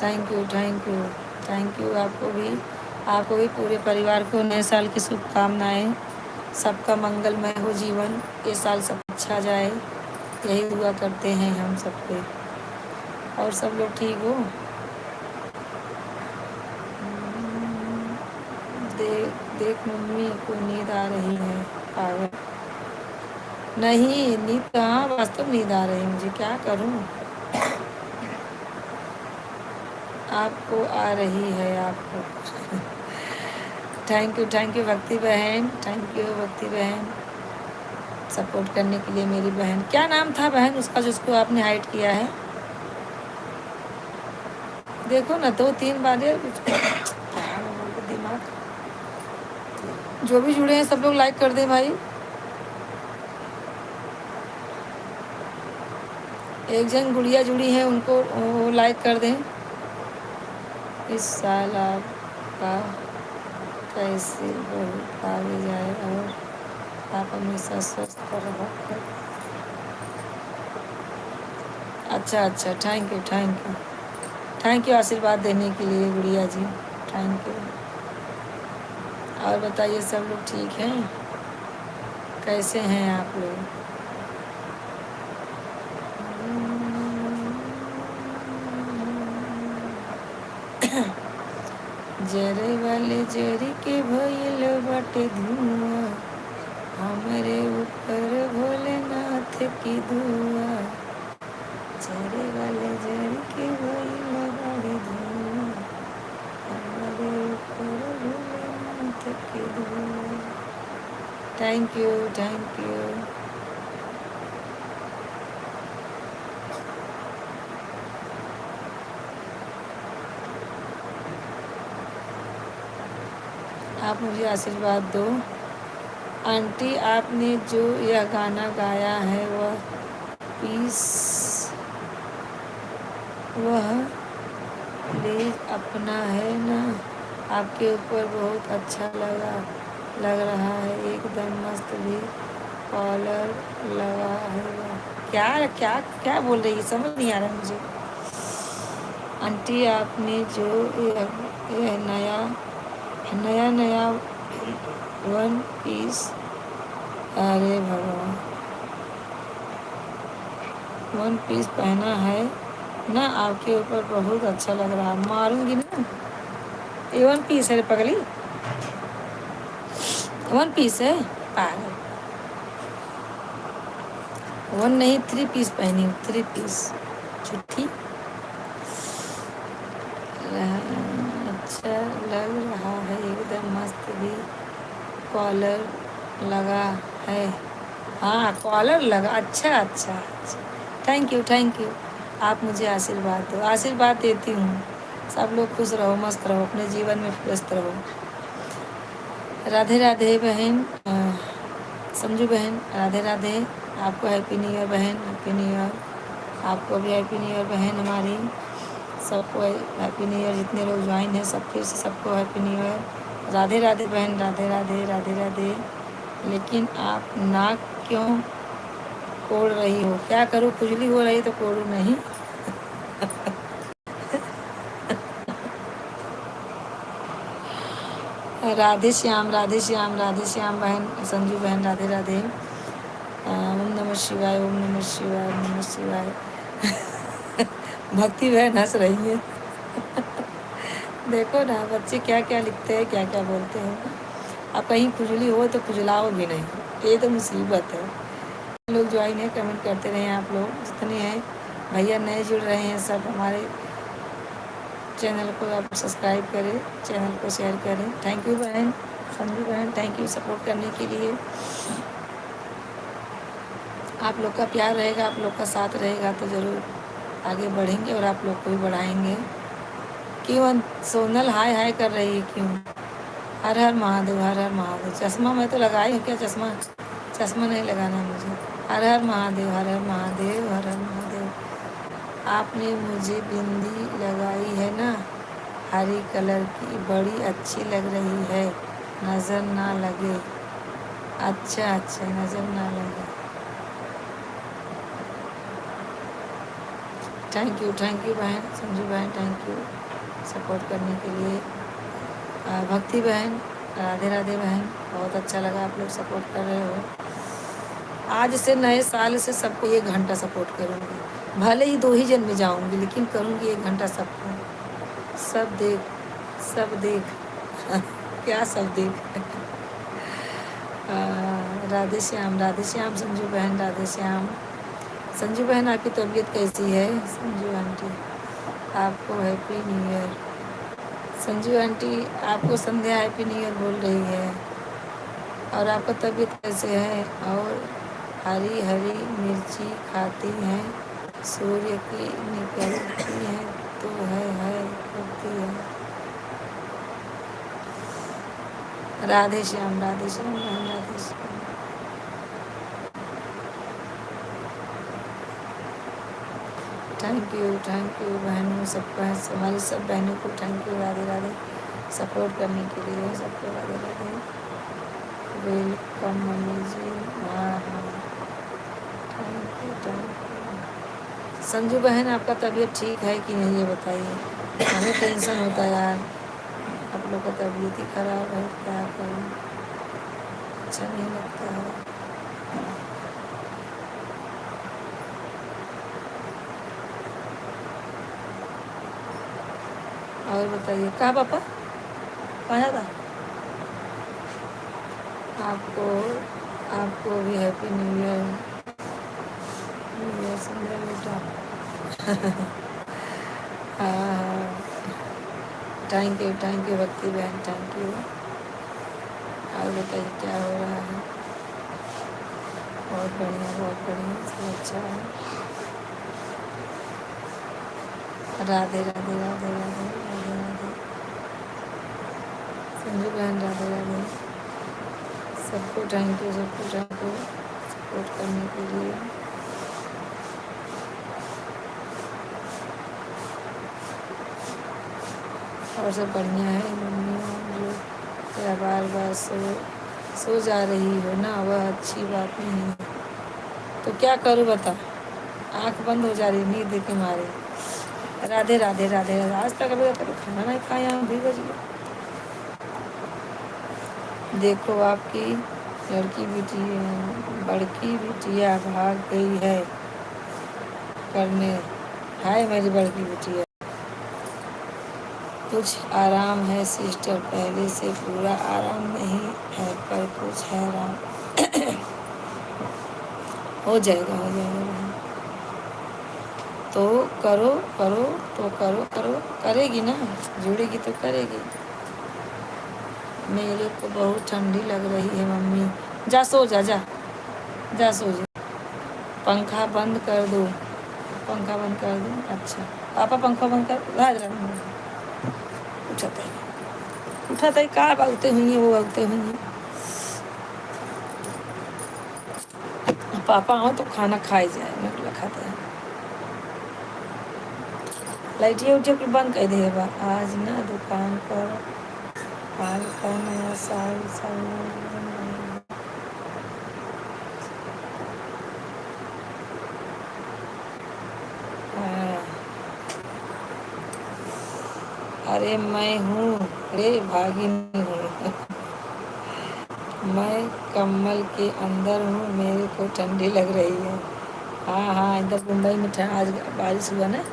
thank you thank you. Thank you आपको भी पूरे परिवार को नए साल की शुभकामनाएं। सबका मंगलमय हो जीवन, ये साल सब अच्छा जाए, यही दुआ करते हैं हम सब पे। और सब लोग ठीक हो? देख मम्मी को नींद आ रही है। पागल नहीं, नींद कहाँ, वास्तव नींद आ रही है मुझे, क्या करूँ। आपको आ रही है आपको। थैंक यू भक्ति बहन, थैंक यू भक्ति बहन, सपोर्ट करने के लिए मेरी बहन। क्या नाम था बहन उसका जिसको आपने हाइड किया है? देखो ना, 2-3 बार ये दिमाग। जो भी जुड़े हैं सब लोग लाइक कर दें भाई। एक जन गुड़िया जुड़ी है, उनको वो लाइक कर दें। इस साल आपका कैसे बहुत आगे जाए और आप हमेशा स्वस्थ रहो। अच्छा, थैंक यू आशीर्वाद देने के लिए गुड़िया जी, थैंक यू। और बताइए सब लोग ठीक हैं? कैसे हैं आप लोग? जरे वाले जरी के भइल बाटे धुआं, हमरे ऊपर भोलेनाथ की दुआ। जरे वाले जरी के भइल बाटे धुआं, हमरे ऊपर भोलेनाथ की दुआ। Thank you. आप मुझे आशीर्वाद दो। आंटी आपने जो यह गाना गाया है वह प्लीज अपना है ना? आपके ऊपर बहुत अच्छा लग रहा है, एकदम मस्त भी कॉलर लगा है। क्या क्या क्या बोल रही है, समझ नहीं आ रहा मुझे। आंटी आपने जो यह नया 1 पीस, अरे भगवान, 1 पीस पहना है ना, आपके ऊपर बहुत अच्छा लग रहा है। मारूंगी ना, ये 1 पीस है पगली, 1 पीस है पागल। 1 नहीं 3 पीस पहनी हूँ, 3 पीस छुट्टी। अच्छा लग रहा है, एकदम मस्त भी कॉलर लगा है। हाँ कॉलर लगा, अच्छा। Thank you. आप मुझे आशीर्वाद दो। आशीर्वाद देती हूँ, सब लोग खुश रहो, मस्त रहो, अपने जीवन में व्यस्त रहो। राधे राधे बहन, संजू बहन, राधे राधे। आपको हैप्पी न्यू ईयर बहन, हैप्पी न्यू ईयर। आपको भी हैप्पी न्यू ईयर बहन हमारी, सबको हैप्पी न्यू ईयर। जितने लोग ज्वाइन हैं सबको happy new year. Radhe Radhe बहन, राधे राधे। लेकिन आप नाक क्यों कोड़ रही हो? क्या करूँ, खुजली हो रही तो कोड़ू नहीं। राधे श्याम बहन, संजू बहन, राधे राधे। ओम नमः शिवाय, ओम नमः शिवाय, ओम नमः शिवाय। भक्ति बहन हंस रही है। देखो ना बच्चे क्या क्या लिखते हैं, क्या क्या बोलते हैं। अब कहीं खुजली हो तो खुजलाओ भी नहीं, ये तो मुसीबत है। लोग ज्वाइन है, कमेंट करते रहे आप लोग जितने हैं। भैया नए जुड़ रहे हैं सब, हमारे चैनल को आप सब्सक्राइब करें, चैनल को शेयर करें। थैंक यू बहन, संजू बहन, थैंक यू सपोर्ट करने के लिए। आप लोग का प्यार रहेगा, आप लोग का साथ रहेगा तो ज़रूर आगे बढ़ेंगे और आप लोग को भी बढ़ाएंगे। क्यों सोनल हाय कर रही है क्यों? हर हर महादेव, हर हर महादेव। चश्मा मैं तो लगाई हूँ, क्या चश्मा नहीं लगाना मुझे। हर हर महादेव, हर हर महादेव, हर हर महादेव। आपने मुझे बिंदी लगाई है ना, हरी कलर की, बड़ी अच्छी लग रही है, नज़र ना लगे। अच्छा नज़र ना लगे। थैंक यू बहन, संजू बहन, थैंक यू। सपोर्ट करने के लिए। भक्ति बहन, राधे राधे बहन, बहुत अच्छा लगा आप लोग सपोर्ट कर रहे हो। आज से नए साल से सबको 1 घंटा सपोर्ट करूँगी, भले ही 2 ही जन में जाऊँगी, लेकिन करूँगी 1 घंटा सबको। सब देख, सब देख क्या सब देख राधे श्याम संजू बहन, राधे श्याम। संजू बहन आपकी तबीयत कैसी है? संजू आंटी आपको happy new year. Sanju aunty आपको संध्या हैप्पी न्यू ईयर बोल रही है। और आपका तबीयत कैसे है? और हरी हरी मिर्ची खाती हैं, सूर्य की निकलती हैं तो है करती है। राधे श्याम बहन, राधे श्याम। थैंक यू बहनों सबका, हमारी सब बहनों को thank you. Radhe Radhe support करने के लिए सबको राधे राधे। वेलकम मम्मी जी। हाँ थैंक यू। संजू बहन आपका तबीयत ठीक है कि नहीं ये बताइए, हमें टेंशन होता है यार, आप लोग का तबीयत ही खराब है, क्या करें, अच्छा नहीं लगता है। और बताइए कहाँ पापा, कहाँ था? आपको भी हैप्पी न्यू ईयर संध्या बेटा। हाँ थैंक यू भक्ति बहन, थैंक यू। और बताइए क्या हो रहा है? बहुत बढ़िया सब अच्छा है। राधे राधे संजू बहन, राधे राधे सबको थैंक यू सपोर्ट करने के लिए। और सब बढ़िया है। मम्मी जो तेरा बार सो जा रही हो ना, वह अच्छी बात नहीं है, तो क्या करूँ बता, आंख बंद हो जा रही नींद के मारे। राधे राधे आज तक अभी तक खाना नहीं खाया, 2 बज गए। देखो आपकी लड़की बड़की बिटिया भाग गई है करने। हाय मेरी बड़की बिटिया, कुछ आराम है सिस्टर, पहले से पूरा आराम नहीं है पर कुछ है आराम। हो जाएगा तो करो करेगी ना, जुड़ेगी तो करेगी। मेरे को बहुत ठंडी लग रही है मम्मी। जा सो जा सो जा। पंखा बंद कर दो। अच्छा पापा पंखा बंद कर। उठाता है का बागते हुई वो बागते हुई। पापा आओ तो खाना खाए जाए, नकला खाता है। लाइटिया उठिया बंद कर दे बा। आज ना दुकान पर हाल का नया साल अरे मैं हूँ, अरे भागिनी हूँ मैं कम्बल के अंदर हूँ, मेरे को ठंडी लग रही है। हाँ इधर मुंबई में आज बारिश हुआ ना,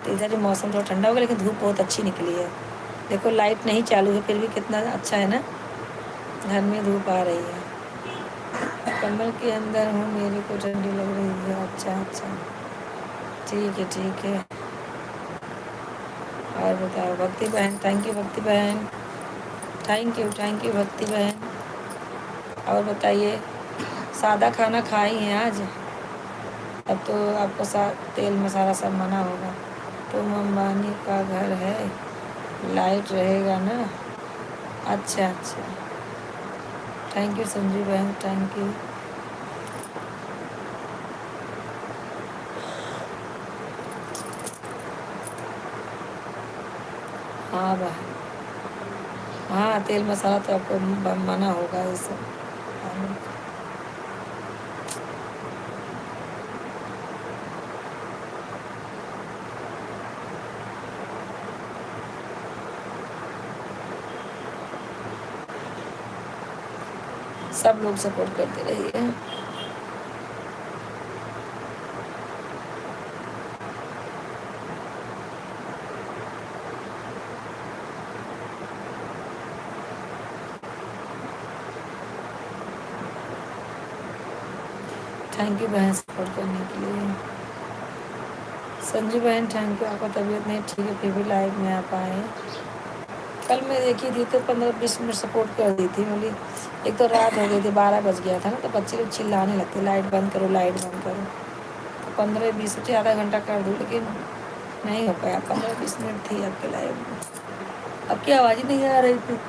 तो इधर मौसम थोड़ा ठंडा हो गया, लेकिन धूप बहुत अच्छी निकली है। देखो लाइट नहीं चालू है, फिर भी कितना अच्छा है ना, घर में धूप आ रही है। कम्बल के अंदर हूँ, मेरे को ठंडी लग रही है। अच्छा ठीक है। और बताओ भक्ति बहन, थैंक यू भक्ति बहन, थैंक यू भक्ति बहन। और बताइए सादा खाना खाई हैं आज? अब तो आपको तेल मसाला सब मना होगा। तुम अंबानी का घर है, लाइट रहेगा ना? अच्छा थैंक यू संजू बहन, थैंक यू। हाँ बहन, हाँ तेल मसाला तो आपको मना होगा ये सब। सब लोग सपोर्ट करते रहिए। थैंक यू बहन सपोर्ट करने के लिए। संजू बहन थैंक यू, आपका तबीयत नहीं ठीक है फिर भी लाइव में आ पाए। कल मैं देखी थी तो 15-20 मिनट सपोर्ट कर दी थी। बोली एक तो रात हो गई थी, 12 बज गया था ना, तो बच्चे लोग चिल्लाने लगते लाइट बंद करो लाइट बंद करो। तो 15-20 से आधा घंटा कर दूँ, लेकिन नहीं हो पाया। 15-20 मिनट थी आपके लाइव में, आपकी आवाज़ ही नहीं आ रही थी।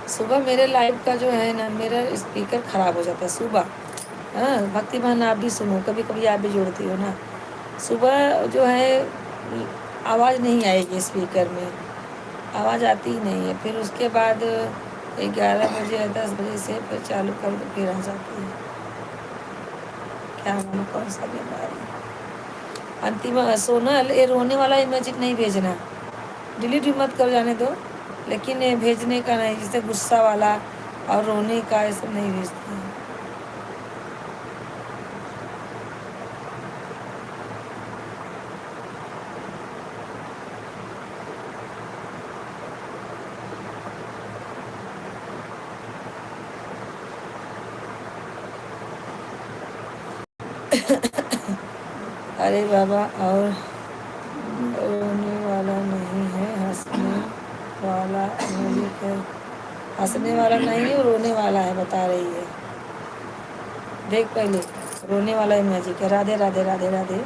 सुबह मेरे लाइव का जो है ना, मेरा स्पीकर ख़राब हो जाता है सुबह। हाँ भक्ति बहन आप भी सुनो, कभी कभी आप भी जोड़ती हो ना। सुबह जो है आवाज़ नहीं आएगी स्पीकर में, आवाज़ आती ही नहीं है। फिर उसके बाद 11 बजे या 10 बजे से फिर चालू कर दो, फिर आ जाती है। क्या मालूम कौन सा बीमारी। अंतिम सोनल, ये रोने वाला इमेजिन नहीं भेजना, डिलीट भी मत कर जाने दो, लेकिन ये भेजने का नहीं, जैसे गुस्सा वाला और रोने का ये सब नहीं भेजते हैं। अरे बाबा, और रोने वाला नहीं है, हंसने वाला म्यूजिक है। हंसने वाला नहीं है, रोने वाला है, बता रही है। देख पहले, रोने वाला मैजिक है। राधे राधे राधे राधे।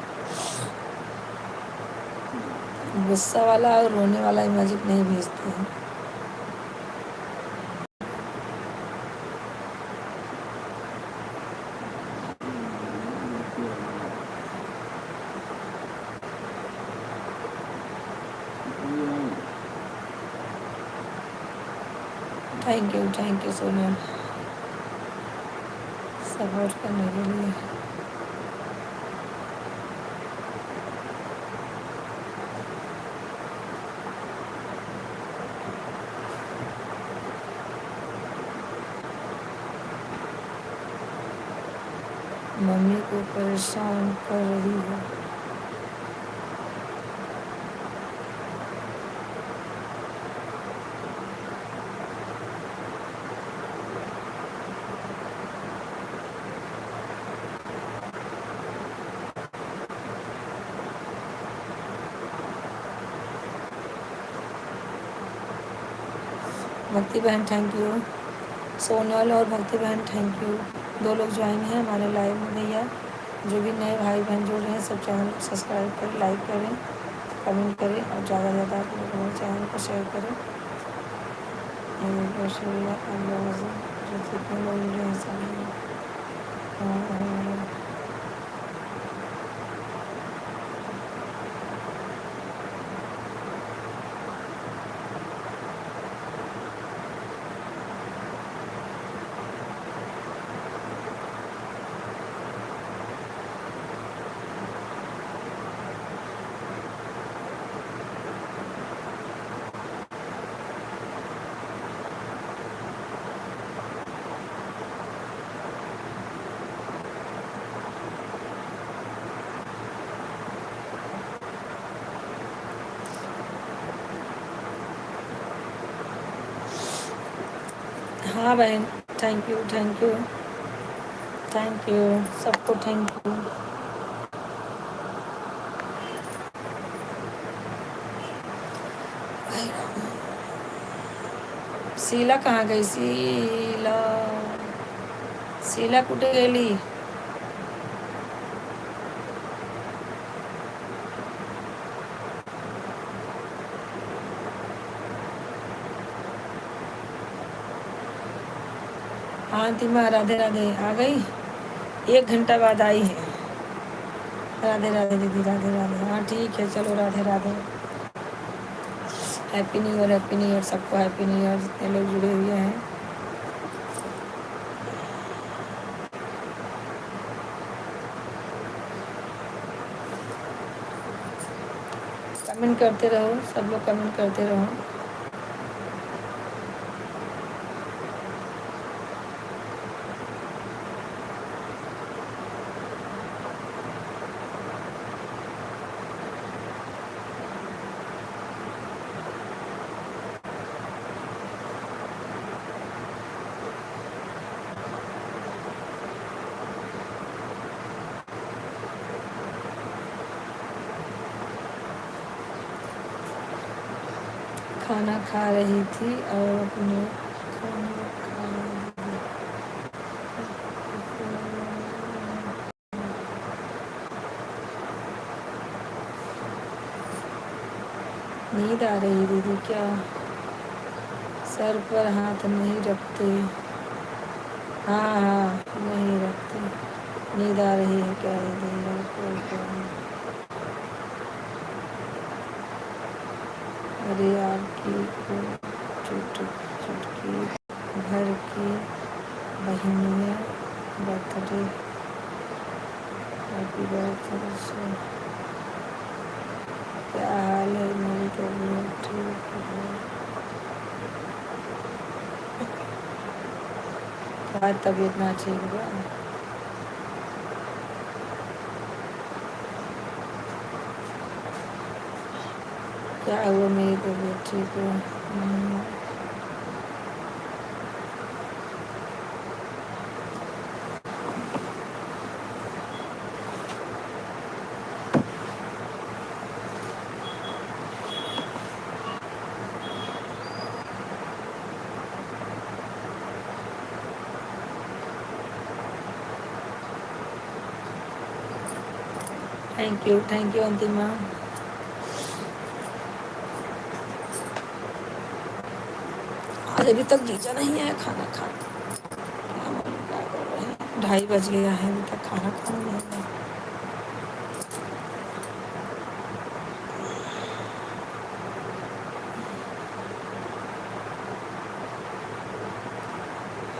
गुस्सा वाला और रोने वाला मैजिक नहीं भेजते हैं। थैंक यू सोनल सपोर्ट करने के लिए। मम्मी को परेशान कर रही है। भक्ति बहन थैंक यू। सोनल और भक्ति बहन थैंक यू, 2 लोग ज्वाइन हैं हमारे लाइव में। भैया जो भी नए भाई बहन जुड़ रहे हैं सब चैनल को सब्सक्राइब करें, लाइक करें, कमेंट करें और ज़्यादा से ज़्यादा आप लोग हमारे चैनल को शेयर करें। जो जितने लोग जुड़े हैं सब हाँ बहन, थैंक यू सबको थैंक यू। शीला कहाँ गई? शीला कुठे गेली? हाँ तिमा, राधे राधे। आ गई, 1 घंटा बाद आई है। राधे राधे दीदी, राधे राधे। हाँ ठीक है, चलो Radhe Radhe. Happy new year सबको, हैप्पी न्यू ईयर जितने लोग जुड़े हुए हैं। कमेंट करते रहो, सब लोग कमेंट करते रहो। खाना खा रही थी और अपने खाना खा रही थी। नींद आ रही दीदी क्या? सर पर हाथ नहीं रखते। हाँ हाँ नहीं रखते। नींद आ रही है क्या दीदी? अरे आपकी को चुटकी भर की बहनिया बर्थडे हैप्पी बर्थडे से क्या हाल है? मेरी तबीयत ठीक है। क्या तबीयत ना ठीक बा? क्या हुआ? मेरी तबीयत ठीक है नहीं। थैंक यू अंतिमा। आज अभी तक जीजा नहीं आया खाना खाने। क्या मालूम क्या कर रहे हैं। 2:30 बज गया है अभी तक खाना खाने नहीं आया।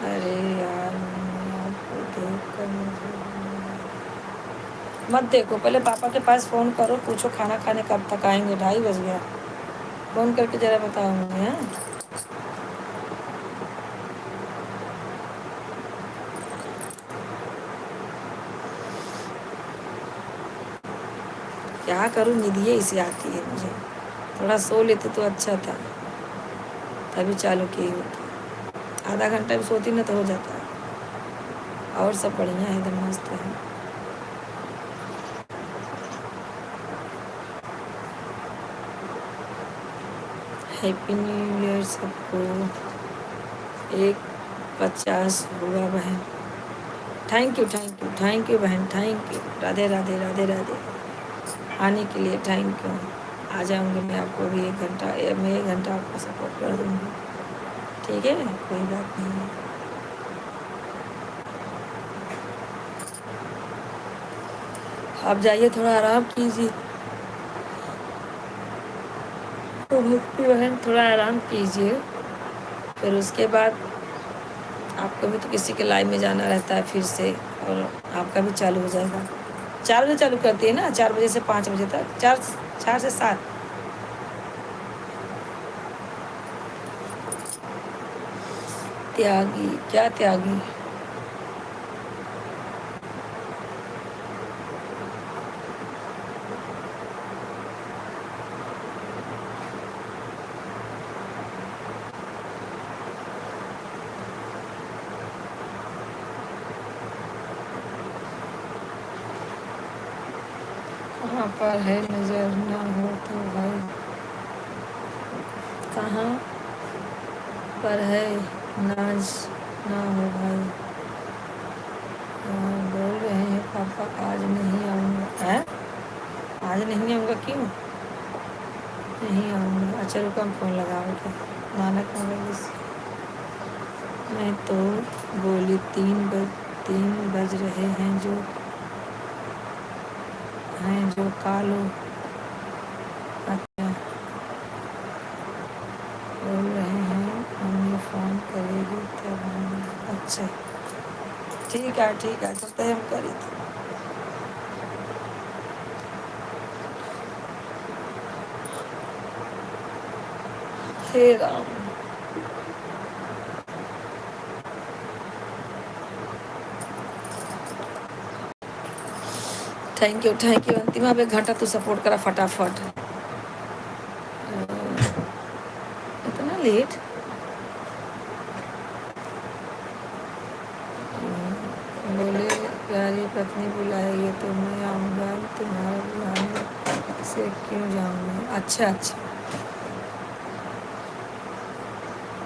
अरे यार मम्मी आपको देख कर मुझे मत देखो। पहले पापा के पास फ़ोन करो, पूछो खाना खाने कब तक आएंगे। 2:30 बज गया। फ़ोन करके ज़रा बताओ मुझे। हाँ क्या करूँ, नींद इसे आती है मुझे। थोड़ा सो लेते तो अच्छा था, तभी चालू की होती। आधा घंटा भी सोती ना तो हो जाता है। और सब बढ़िया है, एकदम मस्त है। हैप्पी न्यू ईयर सबको। 1:50 हुआ बहन। थैंक यू बहन, थैंक यू। राधे राधे राधे राधे। आने के लिए थैंक यू। आ जाऊंगी मैं आपको भी 1 घंटा, मैं 1 घंटा आपको सपोर्ट कर दूंगी। ठीक है, कोई बात नहीं है। आप जाइए, थोड़ा आराम कीजिए। तो भक्ति बहन थोड़ा आराम कीजिए, फिर उसके बाद आपको भी तो किसी के लाइव में जाना रहता है फिर से, और आपका भी चालू हो जाएगा। 4 बजे चालू करती है ना? 4 बजे से 5 बजे तक। 4 से 7। त्यागी क्या? त्यागी कहाँ पर है? नजर ना हो तो भाई कहाँ पर है? नाज ना हो भाई। बोल रहे हैं पापा आज नहीं आऊँगा। है आज नहीं आऊँगा? क्यों नहीं आऊँगा? अच्छा रुको, हम फ़ोन लगाओगे नानक मोबाइल से। मैं तो बोली 3 बज रहे हैं जो कालो। अच्छा बोल रहे हैं मम्मी फ़ोन करेगी तब हम। अच्छा ठीक है तब तक हम करी थी। हे राम। Thank you Antima. अब 1 घंटा तू सपोर्ट करा फटाफट। इतना लेट? बोले प्यारी पत्नी बुलाएगी तो मैं आऊँगा, तुम्हारा बुलाने से क्यों जाऊँगा? अच्छा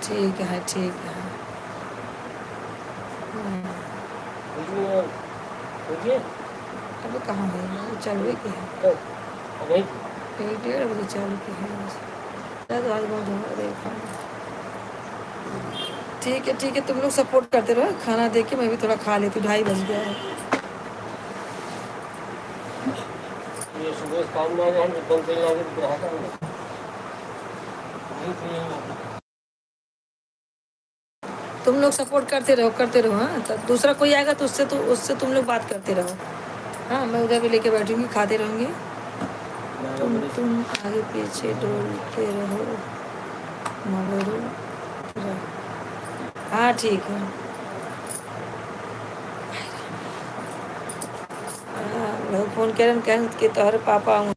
ठीक है ठीक है। हाँ, अभी कहाँ है वो चालू के है, 1-1:30 बजे चालू के है बस। शायद आज बहुत हो देखा। ठीक है तुम लोग सपोर्ट करते रहो, खाना दे के मैं भी थोड़ा खा लेती हूँ, 2:30 बज गया है। ये सुबह काम में आए हैं, बंद करने आगे तो रहा था तुम लोग सपोर्ट करते रहो। हाँ, तो दूसरा कोई आएगा तो उससे तुम लोग बात करते रहो। हाँ, मैं उधर भी लेके बैठूंगी, खाते रहूँगी, तुम आगे पीछे डोलते रहो मगर। हाँ ठीक है। हाँ, फोन करें कि तोहर पापा आऊँ।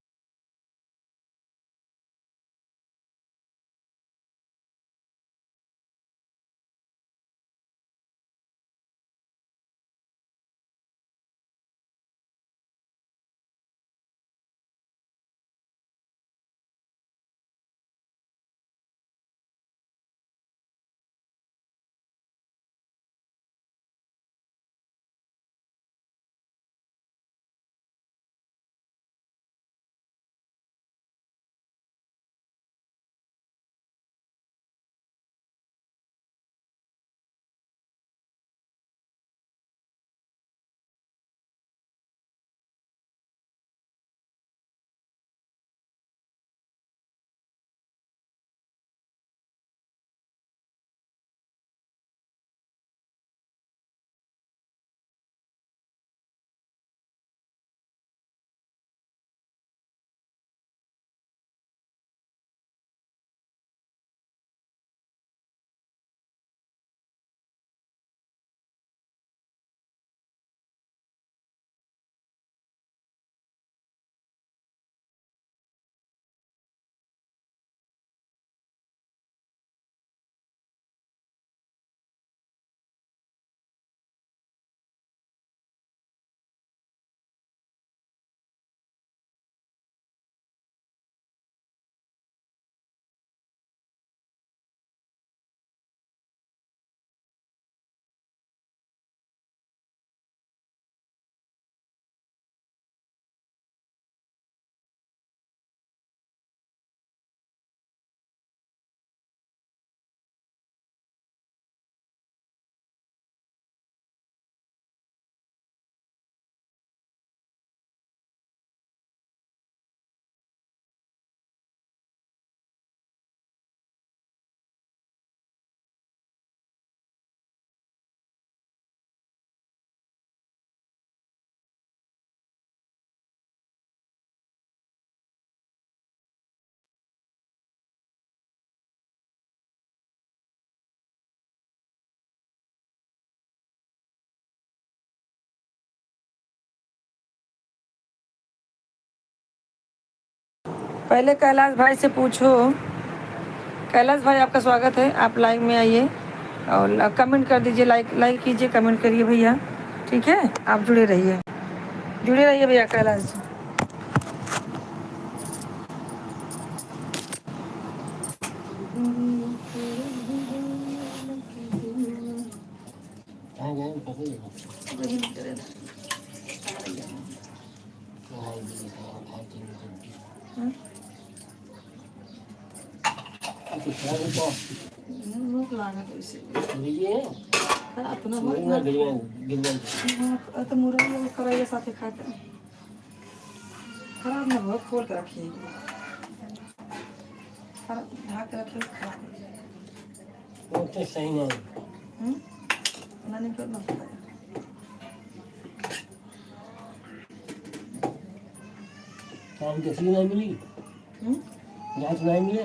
पहले कैलाश भाई से पूछो। कैलाश भाई आपका स्वागत है, आप लाइव में आइए और कमेंट कर दीजिए, लाइक कीजिए, कमेंट करिए भैया, ठीक है। आप जुड़े रहिए भैया कैलाश जी। भूख लागत इसीलिए अपना तो मुरई करैया साथे खाते खराब ना हो, खोल के रखिए, ढाक के रखिए, खराब हो जाएगा। तो सही नहीं नानी को ना खाया। काम कैसी नहीं मिली, जांच नहीं मिले,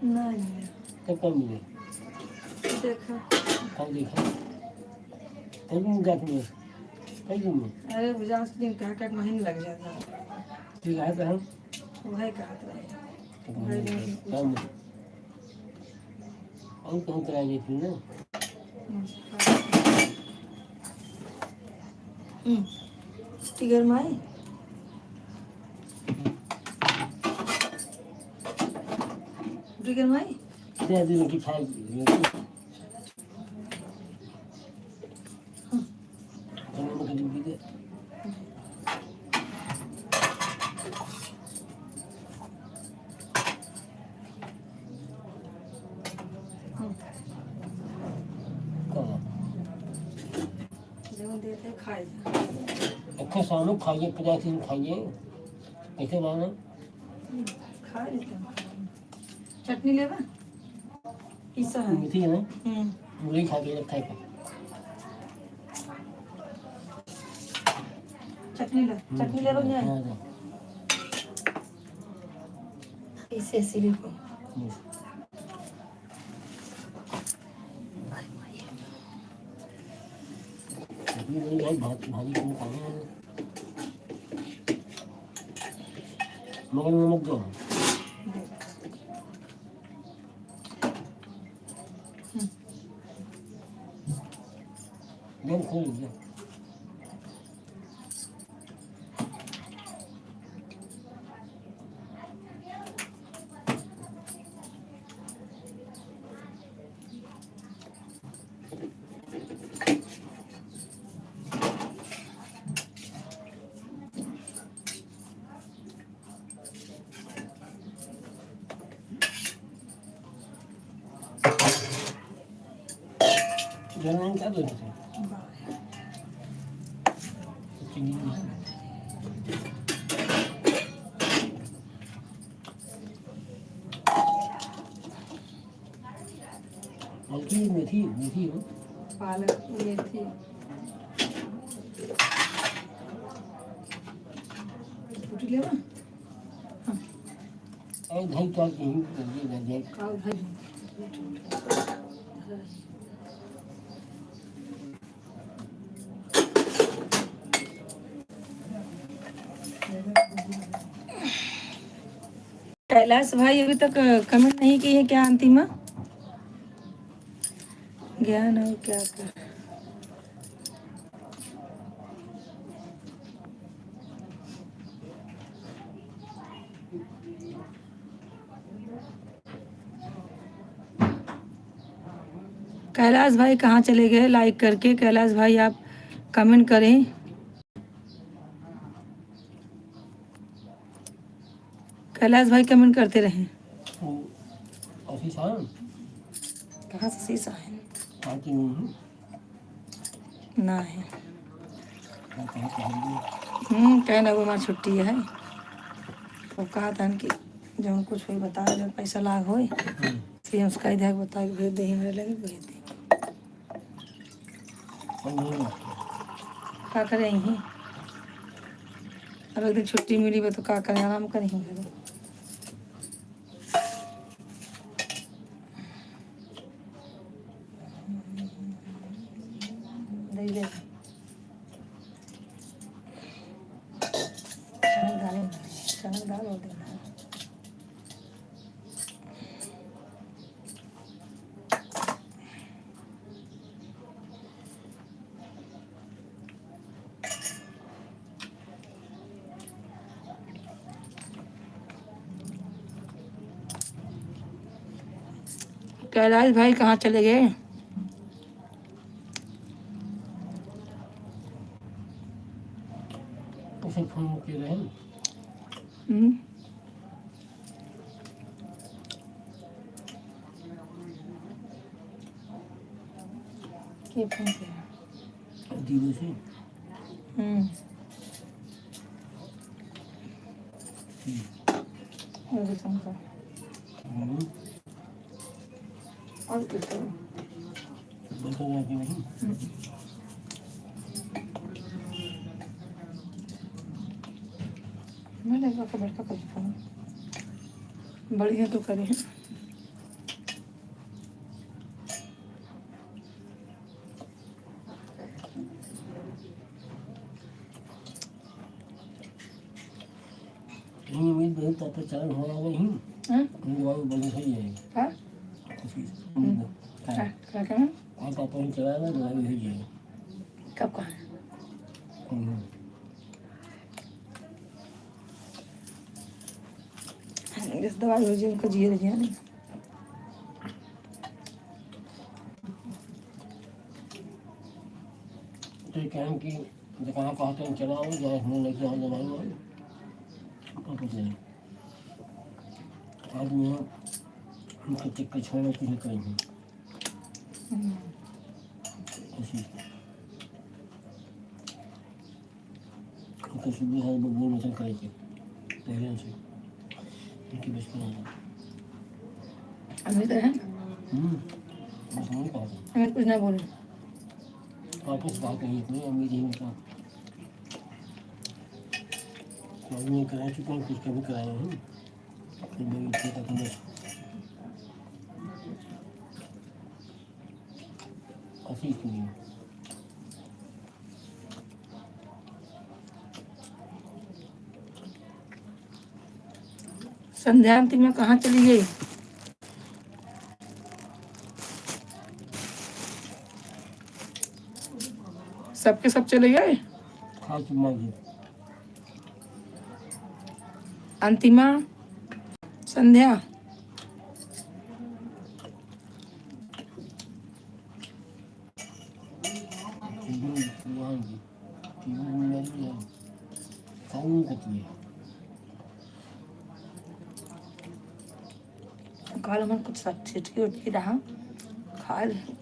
नहीं कब मिले, देखा कब देखा, कब जांच में, कई दिन में, अरे जांच के दिन कहा महीने लग जाता है। ठीक है तो हम वही कहा था काम और कौन करा देती ना। टिगर माई टिगर माई दे दे रोटी खाएगी चलो मैं कभी दे जो देते खाए अच्छा सामने खाइए 50 दिन खाइए ऐसे मानो खा लेते हैं चटनी लेवा किस्सा है मीठी है ना वही खा के रखा है चटनी ले लो जाए इसे सिर्फ भारी भारी मगर नमक दो दम खोल दो jangan tak ada tu. Kucing ini. हल्की मेथी मेथी हो पालक मेथी रोटी लेवा ए दही का दही खाओ भाई कैलाश भाई अभी तक कमेंट नहीं किए क्या अंतिमा ज्ञान और क्या कर कैलाश भाई कहाँ चले गए लाइक करके कैलाश भाई आप कमेंट करें कैलाश भाई कमेंट करते रहें कहाँ से शीशा है ना है कहना वो हमारी छुट्टी है तो कहा था कि जो हम कुछ भी बता जब पैसा लाग हो फिर हम उसका इधर बता के भेज दे मेरे लगे भेज दे क्या करें यहीं अब एक दिन छुट्टी मिली वो तो क्या करें आराम करेंगे दे चना दाल हो देना कैलाश भाई कहाँ चले गए उसे फोन के रहे के फोन किया दीदी से अभी फोन कर और कुछ करो बता जाती नहीं मैंने कहा खबर का कर फोन बढ़िया तो करे नहीं उम्मीद बहुत तो चालन हो रहा नहीं दवाई बंद हो जाएगी हाँ क्या कहना आप पापा ही चलाना दवाई हो जाएगी कब कहा इस दवाई हो जाए उनको जिए रहिए नहीं कहें कि कहाँ कहते हैं चला आओ जाए हमने लेके आओ दवाई वाई और कुछ नहीं आदमी है उनके चक्कर छोड़ने कुछ नहीं करेंगे ऐसी उनके सुबह है वो मसल करेंगे पहले से उनकी बचपन है अमित है बस नहीं कहा था अमित कुछ ना बोले वापस बात नहीं इतनी अमीर ही उनका आदमी करा चुका हूँ कुछ कभी कराया हूँ फिर मेरी इच्छा तक बस ऐसी क्यों नहीं संध्या आंटी में कहाँ चली गई सबके सब चले गए खास मांगी अंतिमा संध्या मांगी नहीं है खाऊं करती है कल मन कुछ सब छिटकी उटकी रहा खा ले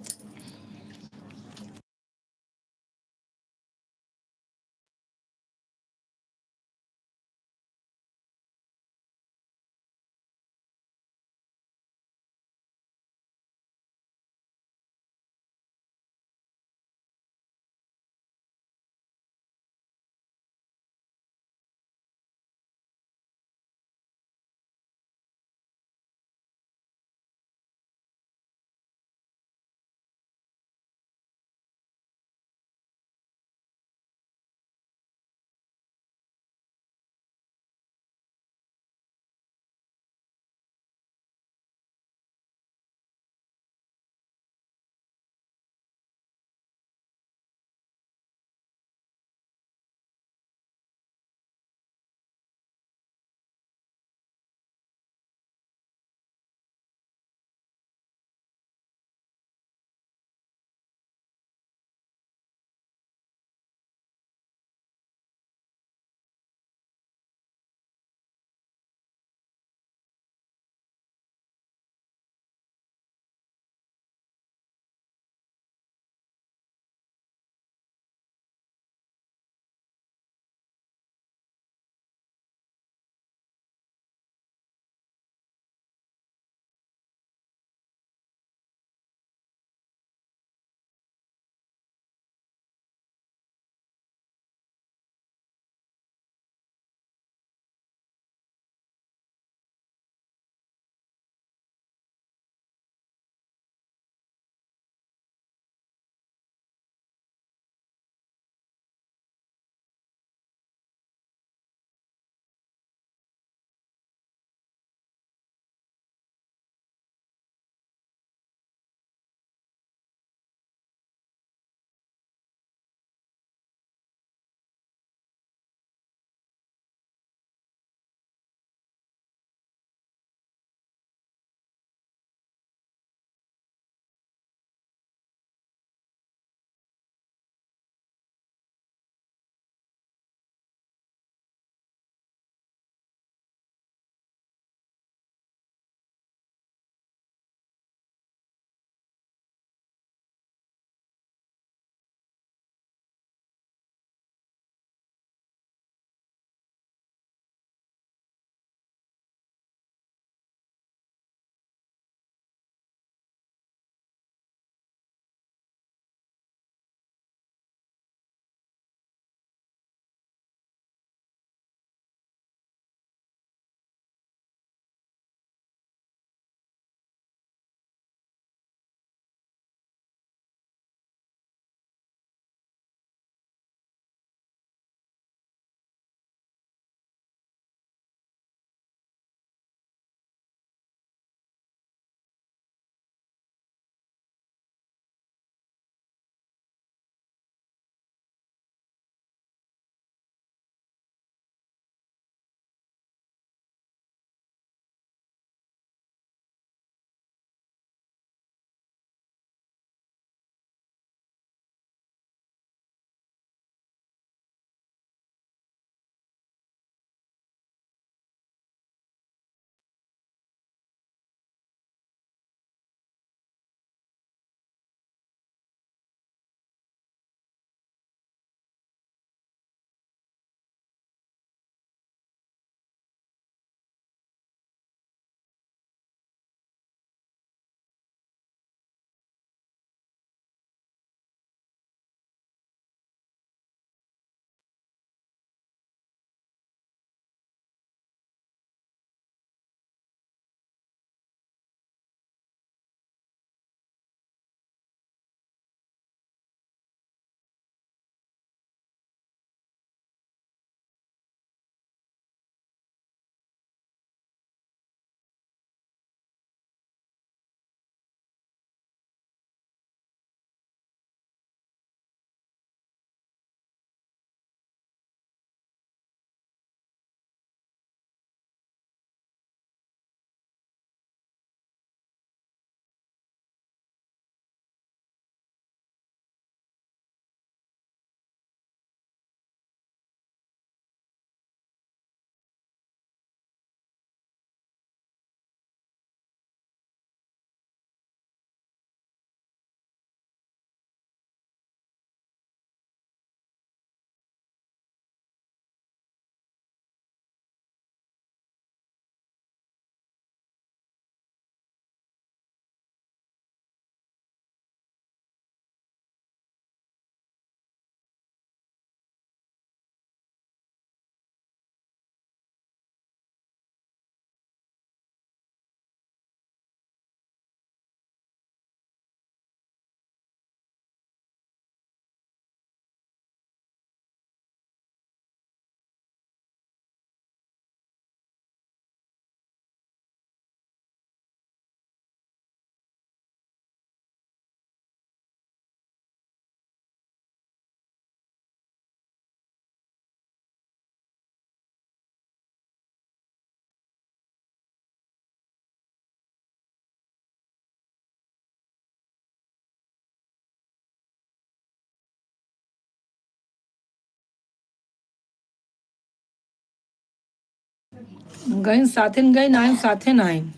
गई साथे न गई नाइन साथे नाइन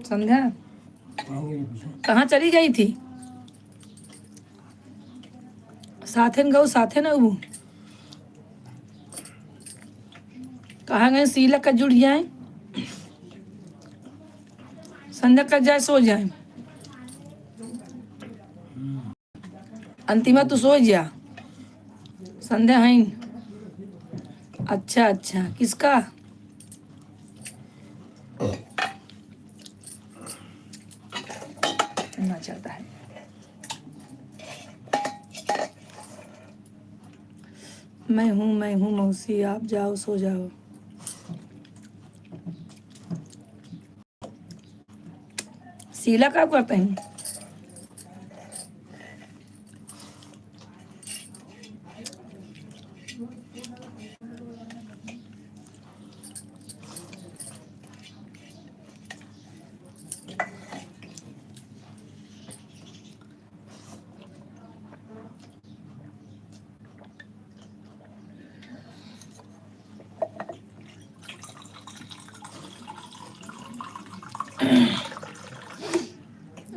संध्या आएंगे नहीं पूछा। कहाँ चली गई थी? साथे न गऊ साथे न अबू कहाँ गए? सीला का जुड़ जाए संध्या कर जाए सो जाए अंतिमा तू सो जा संध्या है। अच्छा अच्छा किसका? ना चलता है। मैं हूँ मौसी आप जाओ सो जाओ। शीला क्या करते हैं?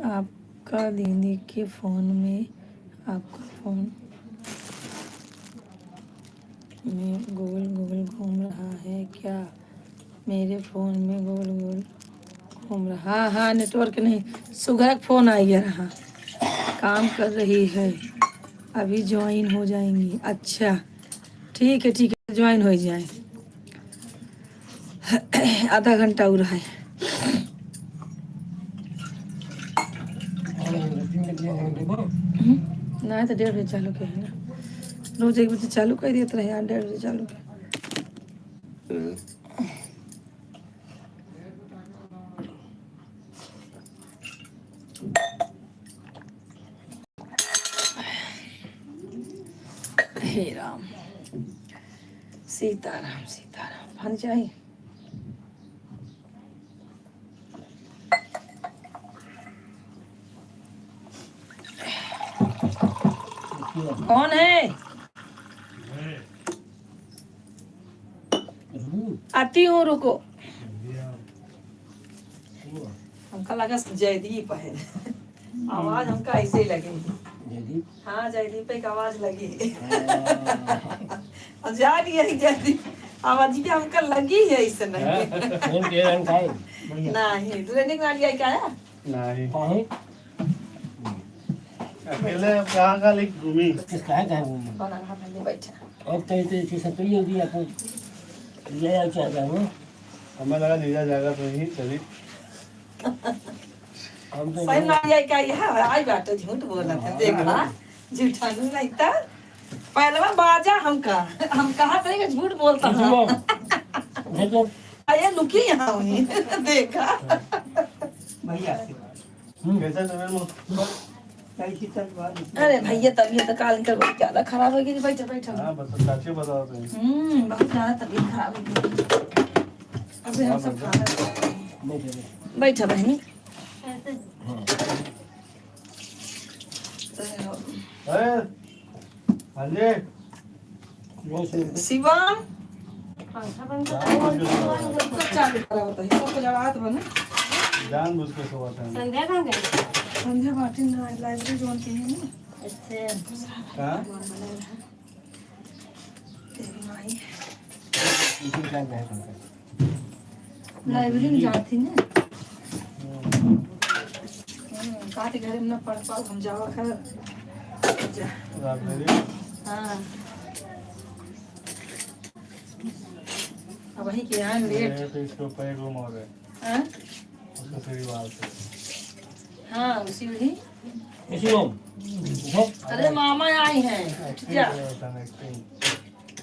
आपका दीदी के फोन में आपका फोन में गूगल गूगल घूम रहा है क्या? मेरे फोन में गूगल गूगल घूम रहा। हाँ हाँ नेटवर्क नहीं सुगर का फोन आ गया रहा। काम कर रही है अभी ज्वाइन हो जाएंगी। अच्छा ठीक है ज्वाइन हो जाए। आधा घंटा हो रहा है। ना तो 1:30 बजे चालू के है ना रोज 1 बजे चालू कर देते रहे यार 1:30 बजे चालू के। हे राम सीताराम सीताराम पानी चाहिए। कौन है? आती हूँ रुको। हमका लगा जयदीप है। आवाज हमका ऐसे ही लगी। जयदीप हाँ जयदीप एक आवाज लगी। अब जा रही है जयदीप आवाज भी हमका लगी है इस नहीं। फोन के रंग का है नहीं ट्रेनिंग वाली आई क्या है? नहीं कहाँ है? अकेले अब कहाँ का लेके घूमी किसका है कहाँ घूमने? कौन आ रहा है बैठा? अब तो स्टेशन पे ही होगी आपको ले आओ चाह रहा हूँ। हमें लगा नीचा जाएगा तो ही चली हम तो सही वाली आई क्या है? आई बात झूठ बोला था देखा झूठा नहीं था। पहलवा बाजा हमका हम कहाँ तरीके झूठ बोलता हूँ। देखो अरे लुकी यहाँ हुई देखा। भैया कैसा चल अरे भैया तबीयत काल कर बहुत ज्यादा खराब हो गई। बैठा बैठा हाँ बता चाची बताओ तो बहुत ज्यादा तबीयत खराब हो गई। अभी हम सब खा रहे हैं। बैठा बहनी अरे हाँ जी शिवम चालू करा बताइए सबको जड़ा तो बना जान बुझ के सोवा था संध्या कहाँ गई? संध्या मार्टिन लाइब्रेरी जोन की है ना। अच्छा हाँ तेरी माई इसी का है लाइब्रेरी में जाती ना। काटे घर में न पढ़ पाओ हम जावा कर जा। लाइब्रेरी हाँ अब वही के यहाँ लेट। तो इसके ऊपर एक रूम और है हाँ उसका सीढ़ी बाहर से हाँ उसी वही। इसी रूम अरे मामा आए हैं जा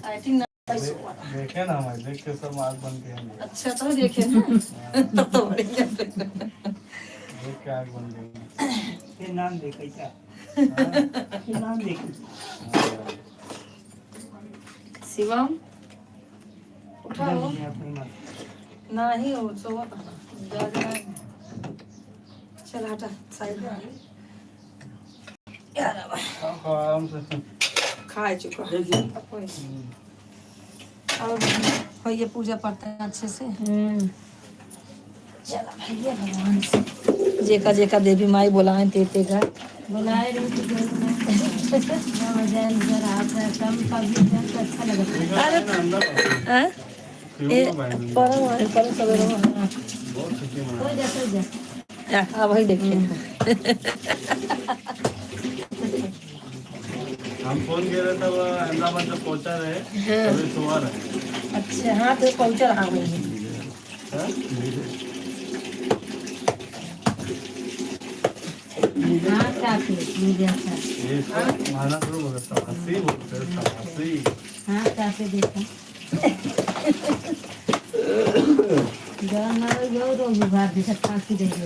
आई थिंक देखे ना हमारे देख के सब आग बन के हैं अच्छा तो देखे ना तब तो बढ़िया। देख के आग बन गई ये नाम देख कैसा ये नाम देख शिवम उठाओ अपनी माँ नहीं हो सो जा जा चल हटा साइड में यार अब आराम से खा चुका देखिए कोई और ये पूजा करते हैं अच्छे से। चला भैया भगवान से जेका जेका देवी माई बुलाए ते का बुलाए रही थी घर में वजह नजर आता है कम कभी जन तो अच्छा लगता है। अरे हैं ये परम सवेरे में कोई जा अब भाई देखिए हम फोन किया था तब अहमदाबाद जब पहुंचा रहे तभी सुबह रहे। अच्छा हाँ तो पहुंचा रहा वही हाँ काफी मुझे अच्छा ये माना शुरू हो गया हंसी बोलते हैं हंसी। हाँ काफी देखा जब हमारे यो रोज बाहर दिशा फांसी देंगे।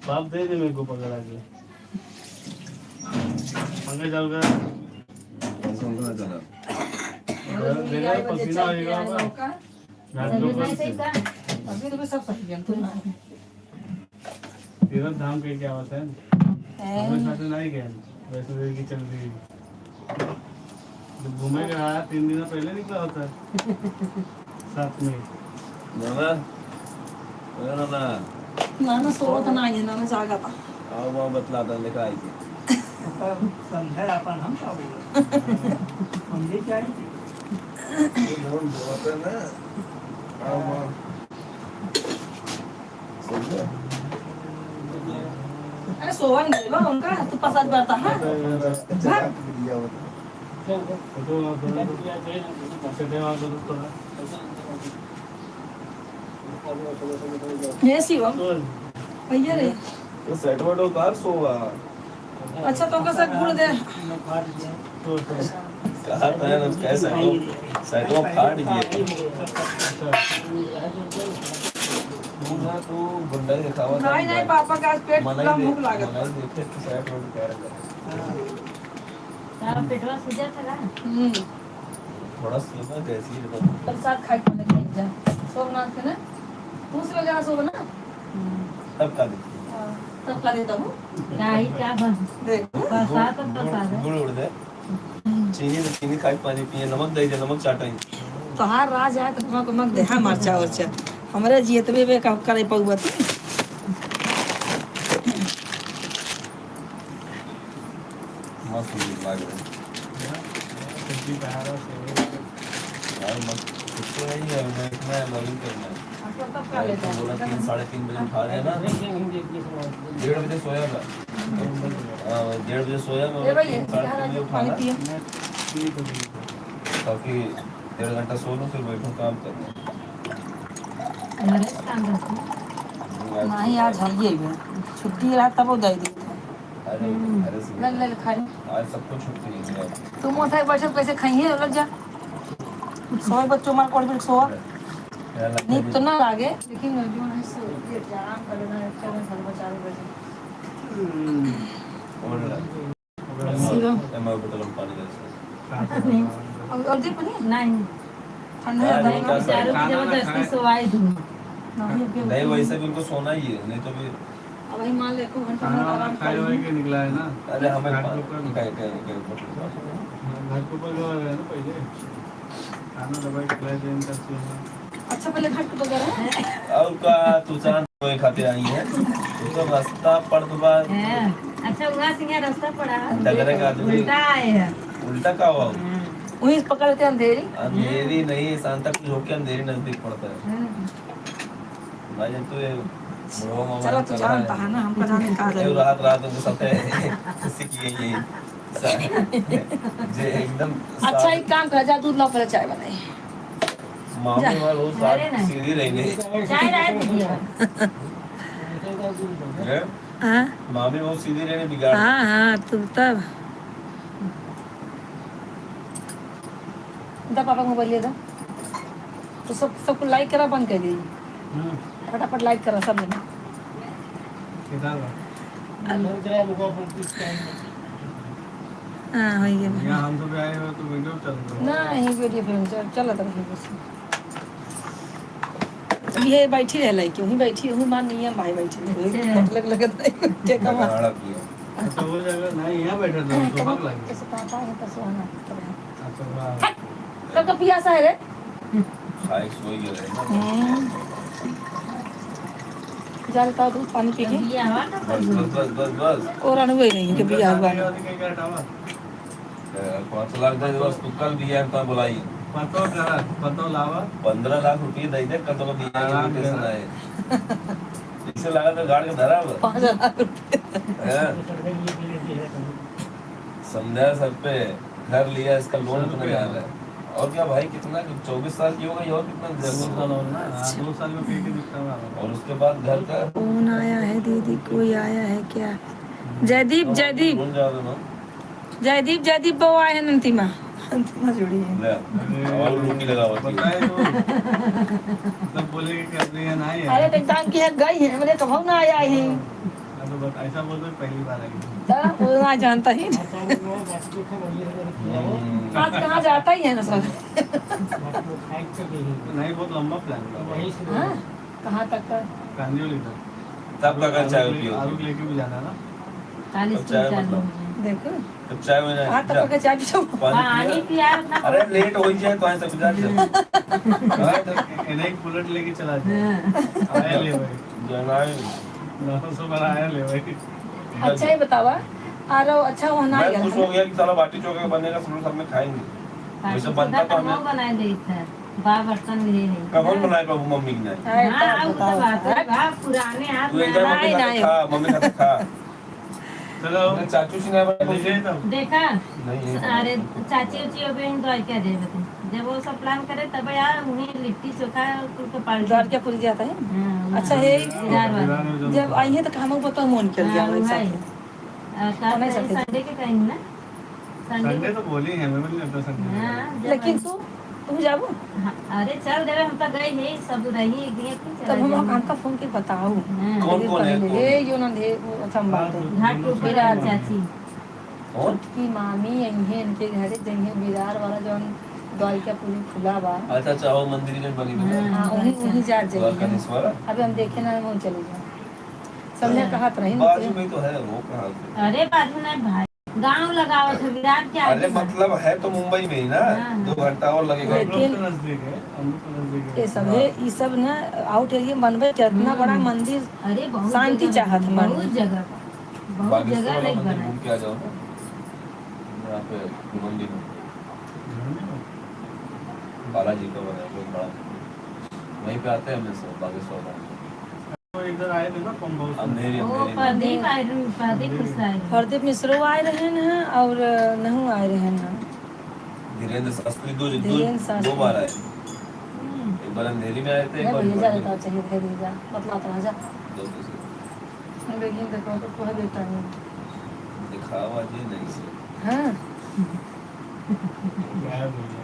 बाप दे दे मेरे को पकड़ा के पंगे चल गया देखा पसीना आएगा अभी तो सब सही है तुम तीरथ धाम के क्या होता है हमें साथ नहीं गए वैसे देर की चल रही जब घूमेगा आया 3 दिन पहले निकला होता है साथ में नाना सोवत नाही आहे नाना जागा था बतलाता लिखा है समझा अपन हम क्या बोल हम ले जाए बहुत है ना समझे अरे सोवा नहीं बा उनका तू पसंद करता है तो ये शिवम भैया रे तो सेट वर्ड उतार सोवा अच्छा तो कैसे गुड़ दे कहा था ना कैसे सेट वो फाड़ दिए तू गुंडा दिखावा नहीं नहीं पापा का आज पेट पूरा भूख लागत मनाई देखे तो सेट वर्ड कह रहा तारा पेटवा सूजा था ना थोड़ा सीमा कैसी है कल साथ खाई खाने के जा सोमनाथ के ना तू से वगैरह सोना ना तब का दे तब ला देता हूँ गाई क्या बस देख बरसात तो बरसात है गुड़ उड़ दे चीनी खाई पानी पिए नमक दे दे नमक चाटाई तो हार राज है तो नमक मक दे हाँ मरचा उरचा हमारे जियतबे बे का करे पौवा तू मस्त लग रहा सब्जी पहाड़ा से है यार मस्त कुछ नहीं है मैं लॉगिन करना है तब का लेता है बोला 3 साढ़े 3 बजे उठा रहे हैं ना 1:30 बजे सोया मैं 1:30 बजे सोया मैं ले भाई 3:30 बजे पानी उठाना पिए ताकि 1.5 घंटा सो लूँ फिर बैठूँ काम करने नरेश काम करते हैं नहीं आज हइए बे छुट्टी रहा तब वो दे दी अरे अरे ले ले खा ले आज सबको छुट्टी है मेरा तुम उठाए बैठे कैसे खाइए लग जा सोए बच्चों मार कोड़ भी सोआ नींद तो ना लागे लेकिन जो है सो ये आराम कर लेना अच्छा में घर बचा बजे और शिवम मैं बोतल में पानी दे और दे पानी नहीं ठंडा है नहीं, क्या चारों की जबरदस्ती सोवाई दूँ नहीं वैसे भी उनको सोना ही है नहीं तो भी अब भाई मान ले 1 घंटा में खाना आराम खाए हुए के निकला है ना अरे हमें घाट के ऊपर क्या घर के ऊपर जो है ना पहले खाना दवाई खिलाए थे इनका चाहिए अच्छा पहले घाट को वगैरह और का तू चांद कोई खाते आई है तू तो रास्ता पड़ तो बाद अच्छा वहाँ से यहाँ रास्ता पड़ा डगरे का आदमी उल्टा है उल्टा का हुआ वहीं पकड़ते अंधेरी अंधेरी नहीं सांता कुछ होके अंधेरी नजदीक पड़ता है भाई जब तू ये मुड़वा मामा चलो तू जानता है ना हमको जाने का ये रात रात में सब किसी की ये जे एकदम अच्छा एक काम कर जा दूध ला पहले चाय बनाई मामी वाला रोज रात अरे नहीं। सीधी रहेंगे चाय राय दीजिए हाँ मामी बहुत सीधी रहने बिगाड़ हाँ हाँ तू तब दा पापा मोबाइल ले दा तो सबको लाइक करा बंद कर दीजिए फटाफट लाइक करा सब लोग किधर हाँ हो गया यहाँ हम सब आए हुए तो वीडियो चल रहा है नहीं वीडियो फिल्म चला था बस ये बैठी रह क्यों ही बैठी हूँ मान नहीं है भाई बैठी लग लग लगा पियो तो वो जगह नहीं यहाँ बैठे थे तो भाग लगे कैसे पापा है तो सोना अच्छा वाह कब का पियासा है रे खाए सोई गए जल का दूध पानी पी के बिया हुआ ना बस बस बस बस बस और अनुभव ही नहीं कि बिया हुआ है। क्या हटावा 5 लाख दे बस तू कल दिया तो बुलाई पतो करा पतो लावा 15 लाख रुपए दे दे कल तो दिया आराम कैसे से। आए इससे लगा तो गाड़ के धरा हुआ 5 लाख रुपए है संध्या सर पे घर लिया इसका लोन कितना जा रहा है और क्या भाई कितना 24 साल की हो गई और कितना 2 साल जरूर और ना 2 साल में पे के दिखता हुआ और उसके बाद घर का कौन आया है दीदी कोई आया है क्या जयदीप जयदीप लोन जा रहा ना जयदीप जयदीप बो आए हैं अंतिमा अंतिमा जुड़ी है ले और रोटी लगा हुआ थी बताए तो तब बोले कि अपने यहाँ नहीं अरे है तो टाइम की है गई है मैंने कब ना आया है तो बस ऐसा बोल दो पहली बार आई तो वो ना जानता ही आज कहाँ जाता ही है ना सब नहीं बहुत लंबा प्लान था हाँ कहाँ तक का कांदियोली तक तब लगा चाय पियो आलू लेके भी जाना ना 40 चाय चालू मतलब। हो देखो तब चाय में कहाँ तक का चाय पीछो पानी पिया उतना अरे लेट हो जाए तो ऐसे बुझा दे इन्हें एक बुलेट लेके चला जाए आया ले भाई जनाई 900 बार आया ले भाई अच्छा ही बतावा आ रहा अच्छा वहाँ ना मैं खुश हो गया कि साला बाटी चोखा बनेगा सब में खाएंगे वैसे बनता तो हमें बनाए देता है बा बर्तन भी नहीं कौन बनाए बाबू मम्मी की नहीं हाँ वो तो बात है बा पुराने हाथ तू में एक बार मम्मी नहीं, खाते खा मम्मी खाते खा चलो मैं चाचू से नहीं बना लीजिए तब देखा नहीं अरे चाची उची हो बहन तो क्या दे बते जब वो सब प्लान करे तब यार उन्हें लिट्टी चोखा तो पाल घर क्या पूरी जाता है अच्छा है जब आई है तो हम पता मन कर गया हमारे साथ संडे के कहीं ना संडे तो बोली है मैं नहीं लगता संडे हाँ, जब लेकिन तुम जाबो हाँ, अरे चल देवे हम तो गए है सब रही गए तब हम हमका फोन के बताओ कौन कौन है ये यो ना दे वो अच्छा हम बात है घाट को फिरा चाची और की मामी यही है इनके घर जइए बिरार वाला जौन द्वारिका पूरी खुला बा अच्छा अच्छा वो मंदिर में बनी हुई हाँ वहीं वहीं जा द्वारका जाइए निस्वारा अभी हम देखे ना वहीं चले जाए समझे कहा तो नहीं बाजू ना में तो है वो कहाँ पे? अरे बाजू नहीं भाई गांव लगाओ थे विराट क्या अरे मतलब है तो मुंबई में ही ना हाँ। 2 घंटा और लगेगा लेकिन- हम लोग तो नजदीक है हम लोग तो नजदीक है ये सब है ये सब ना आउट एरिया में बनबे कितना बड़ा मंदिर अरे बहुत शांति जगह- चाहत है मन बहुत में। जगह बहुत बागेश्वर जगह वाला लाइक मंदिर बना घूम के आ जाओ यहाँ पे मंदिर में बालाजी का बना है बहुत बड़ा वहीं पे आते हैं हमेशा बागेश्वर वाला तो इधर आए थे ना पंप हाउस में। अंधेरी वो अंधेरी प्रदीप खुशा है हरदीप मिश्रो आए रहे हैं और नहू आए रहे हैं धीरेन्द्र शास्त्री धीरेन्द्र शास्त्री। दो बार आए एक बार अंधेरी में आए थे एक नहीं बार भैया जा मुंबई लेता में। चाहिए दे दीजिए बतला तो जा दो दूसरे लेकिन देखो तो कोई बेटा नहीं दिखावा जी नहीं से हाँ क्या बोलिए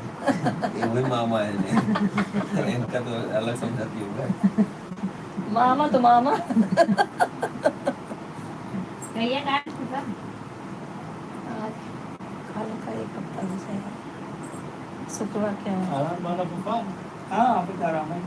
ये वही मामा है ने इनका तो अलग समझाती होगा मामा तो मामा कहिए काट खुशा आज खाने का एक हफ्ता हो जाएगा शुक्रवार क्या है आराम वाला पुपा हाँ अभी तो आराम है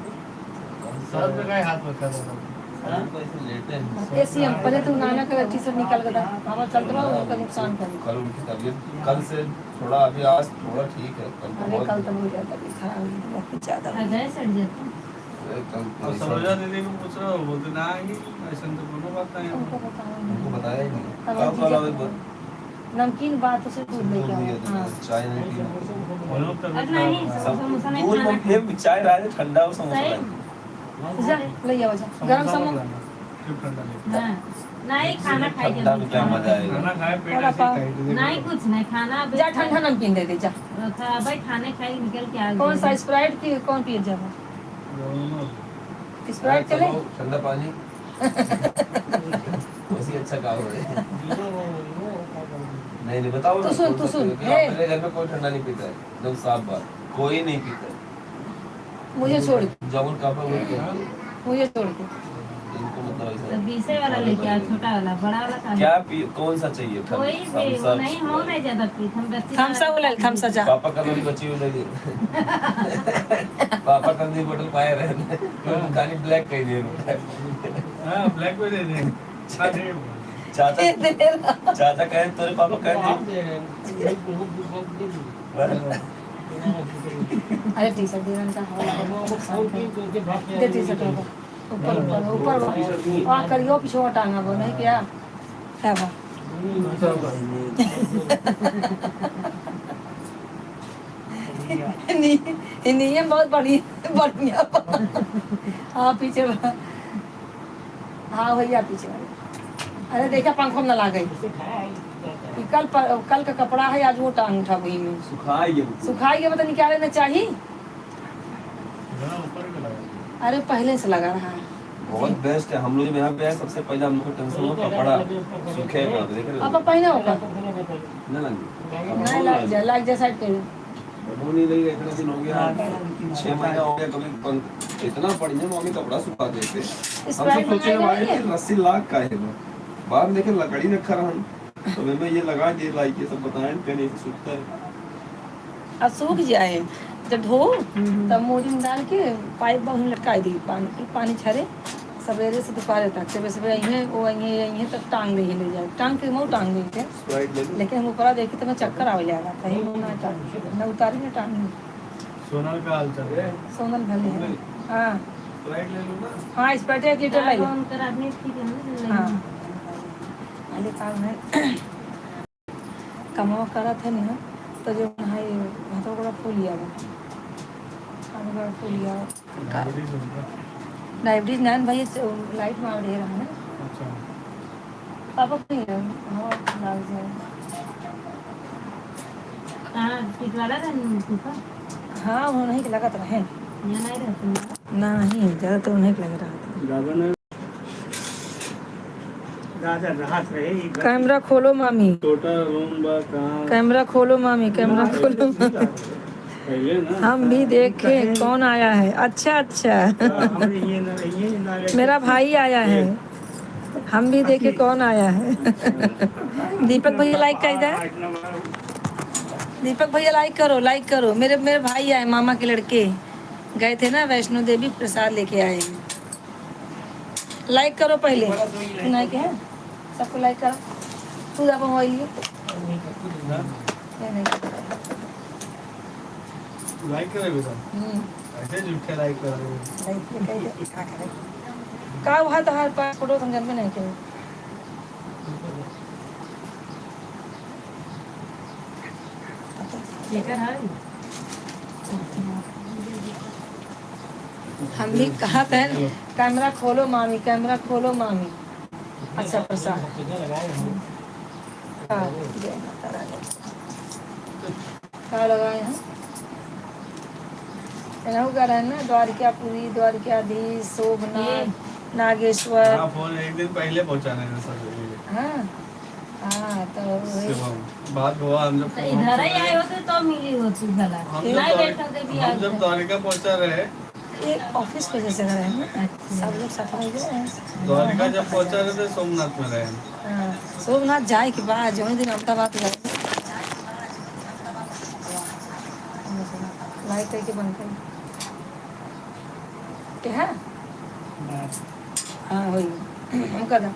सब जगह हाथ रखा था हम तो ऐसे लेटे हैं ऐसी हम पहले तो नाना का टी शर्ट निकाल के था हमारा चलता रहा उसका नुकसान कर कल उनकी तबीयत कल से थोड़ा अभी आज थोड़ा ठीक है कल तो अरे कल बहुत तो बहुत ज्यादा खराब हुई, बहुत ज्यादा हुई। अगर सड़ जाता अरे कल और सरोजा दीदी को पूछ रहा हो बोलते ना आएंगे ऐसा तो कोनो बात नहीं उनको है बताओ उनको बताया ही नहीं अब हम कब कल आवे चीजें- नमकीन बात उसे दूध लेके आओ हाँ चाय नहीं पी वो लोग तब अब नहीं सब समोसा नहीं दूध खाना में फिर चाय रहा है ठंडा और समोसा सही लाए। जा ले आओ जा गरम समोसा ठंडा ले हाँ नहीं खाना खाई ठंडा में क्या मजा आएगा खाना खाए पेट बड़ा ऐसे पाव। टाइट है। नहीं कुछ नहीं खाना अभी जा ठंडा नमकीन दे दे जा भाई खाने खाई निकल के आ कौन सा स्प्राइट की कौन पिए जाओ दोनों। स्प्राइट चले चलो, ठंडा पानी वैसे अच्छा काम है नहीं नहीं बताओ तू ना, सुन, कौन तू सा सुन, पीते? हे। मेरे घर में कोई ठंडा नहीं पीता है एकदम साफ बात कोई नहीं पीता है। मुझे छोड़ के जामुन कापा हुआ है मुझे छोड़ के इनको मतलब तो ऐसा 20 वाला लेके आओ छोटा वाला बड़ा वाला खाना क्या पी कौन सा चाहिए कोई भी वो नहीं हो नहीं ज्यादा पी हम बच्चे थम्स अप ले थम्स अप जा पापा का भी बची हुई लगी पापा का भी बोतल पाए रहे खाली ब्लैक कहीं दे रहा है हाँ ब्लैक में दे देंगे 6 चाचा दे देला। चाचा कहे तेरे पापा कहे आप दे रहे हैं अरे टी शर्ट देना का दे टी शर्ट होगा ऊपर ऊपर ऊपर वहाँ करियो पीछे टांगा वो नहीं क्या है वो नहीं बहुत बढ़िया हाँ पीछे हाँ भैया पीछे अरे देखा पंखों में ना ला गई कल का कपड़ा है आज वो टांग उठा वही में सुखाई पता नहीं क्या लेना चाहिए अरे पहले से लगा रहा है बहुत बेस्ट है। हम लोग जब यहाँ पे आए सबसे पहले हम लोग को टेंशन हो कपड़ा सूखेगा देख रहे हो अब पहने होगा ना लगे नहीं लग जा साइड पे वो नहीं लगेगा। इतना दिन हो गया 6 महीना हो गया कभी इतना बढ़िया मम्मी कपड़ा सुखा देते हम सब सोचे भाई 80 लाख का है वो बाद में देखे लकड़ी रखा रहा तो मैं ये लगा दिए लाइक ये सब बताएं कहने से सूखता है अब सूख जाए जब धो तब मोरी में डाल के पाइप बहुत लटका दी पानी छरे सवेरे से दोपहर तक सुबह अइहे वो अइहे तक टांग दे ले जाए टांग के मुँह टांग दी थे स्प्राइट ले लो लेकिन हम ऊपर देखी तो मैं चक्कर आवे जाएगा था ही ना टांग न उतारी ना टांग सोनल का हाल चल रहा है सोनल भले है हाँ स्प्राइट ले लो ना हाँ स्प्राइट एक लीटर ले लो उनका आदमी ठीक है ना हाँ अरे काम है कमाओ करा था ना तो जो है हाथों बड़ा फूल लिया हाथों बड़ा फूल लिया डायबिटीज होगा डायबिटीज नान भाई लाइट मार दे रहा है ना अच्छा पापा नहीं है हवा लाग जाए हाँ ठीक वाला था तूफा हाँ वो नहीं लगा तो है यहाँ नहीं रहते नहीं ज़्यादा तो नहीं लग रहा था दादा ने राजा राहत रहे ये घर कैमरा खोलो मामी छोटा रूम बा कहाँ कैमरा खोलो मामी कैमरा खोलो पहले ना हम भी देखे कौन आया है अच्छा अच्छा हमारे ये ना मेरा भाई आया है हम भी देखे कौन आया है दीपक भैया लाइक कर दे दीपक भैया लाइक करो मेरे भाई आए मामा के लड़के गए थे ना वैष्णो देवी प्रसाद लेके आए हैं लाइक करो पहले नहीं क्या है सबको लाइक करो तू आप मोबाइल लिए लाइक करे बेटा ऐसे झूठे लाइक कर रहे हो का हुआ तो हर पास फोटो समझ में नहीं के लेकर है हम भी कहा थे कैमरा खोलो मामी अच्छा प्रसाद हाँ, जय माता रानी। क्या लगाए हैं एनाहू का रहे ना द्वारिकापुरी द्वारिकाधीश सोमनाथ नागेश्वर हाँ फोन एक दिन पहले पहुंचाने में सब हाँ हाँ तो वही बात हुआ हम जब तो इधर ही आए होते तो मिली होती भला नहीं बैठा थे भी हम जब द्वारिका पहुंचा रहे ये ऑफिस पे जैसे रहे हैं ना सब लोग साथ में गए हैं द्वारिका जब पहुंचा रहे थे सोमनाथ में रहे हाँ, सोमनाथ जाए के बाद जो दिन अहमदाबाद गए लाइट करके बंद कर क्या है हाँ वही हम कदम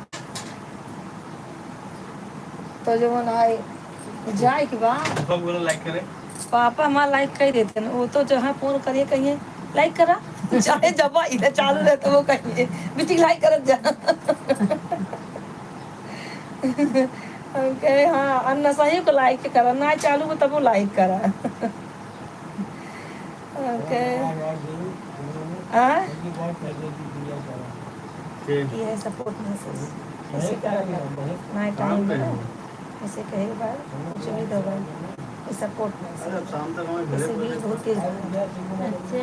तो जो नहाए जाए के बाद पापा बोला लाइक करे पापा हमारा लाइक कर देते हैं वो तो जहाँ फोन करिए कहिए लाइक करा चाहे जब इधर चालू रहे तो वो कहिए बेटी लाइक करत जा हम कहे हाँ अन्ना सही को लाइक करा ना चालू को तब वो लाइक करा ओके हाँ के ये है सपोर्ट मैसेज ऐसे करा ना टाइम ऐसे कहे बार कुछ नहीं दो सपोर्ट अरे मैसेज अब शाम तक हमें घरे ऐसे भी पहुंचे बहुत तेज है अच्छा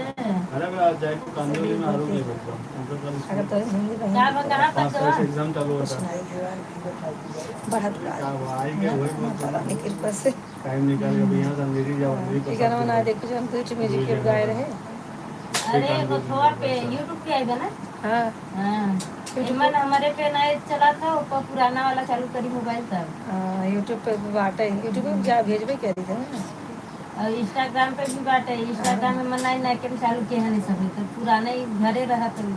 अरे मैं आज जाए को कांदोली में आरूँ नहीं बैठता हम तो कल अगर तो हिंदी क्या बहन कहाँ पाँच तक साल से गवा एग्जाम चालू कुछ होता है नहीं बढ़त क्या हुआ आई के वही माता बहुत रानी की कृपा से टाइम निकाल के यहाँ से अंधेरी जाओ अंधेरी ये गाना ना देखो जो हम कुछ म्यूजिक के गाए रहे अरे वो थोड़ा पे यूट्यूब पे आएगा ना हाँ हाँ इमन हमारे पे नए चला था ऊपर पुराना वाला चालू करी मोबाइल तब यूट्यूब पे बाटे यूट्यूब पे जा भेजबे कह रही थी और इंस्टाग्राम पे भी बाटे इंस्टाग्राम में मनाई ना के चालू किया नहीं सब तो पुराना ही घरे रहा तो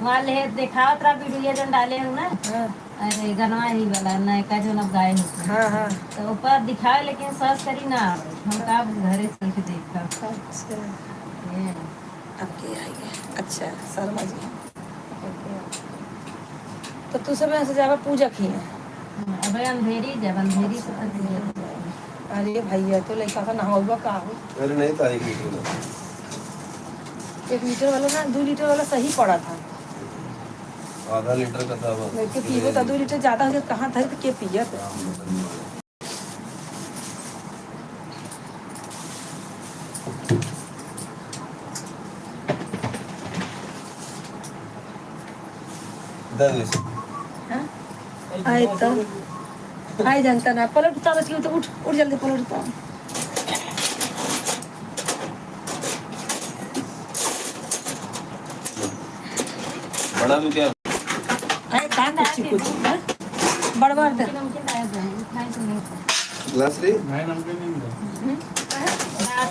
वहाँ ले देखावत रहा वीडियो जन डाले हूँ ना हाँ अरे गनवा ही वाला नयका जो अब गाय होती हाँ हाँ तो ऊपर दिखाए लेकिन सर्च करी ना आवे हम का घरे सीख देखा अच्छा ये अब के आएंगे अच्छा शर्मा जी तो तू सब यहाँ से जावा पूजा की है अब अंधेरी जब अंधेरी से तक अरे भैया तो लड़का का नहाओगा का हो अरे नहीं था 1 लीटर का। 1 लीटर वाला ना 2 लीटर वाला सही पड़ा था आधा लीटर का था बस। लड़के पीबो तो 2 लीटर ज्यादा हो जाए कहाँ था तो के पिया हाँ? आए तो आए जानता ना पलट उतार उसकी तो उठ जल्दी पलट उतार बड़ा तू क्या आए कहाँ कुछ बड़ बड़ दे नमकीन लाया जाए खाए तो नहीं ग्लास ली? मैं नमकीन नहीं मिला।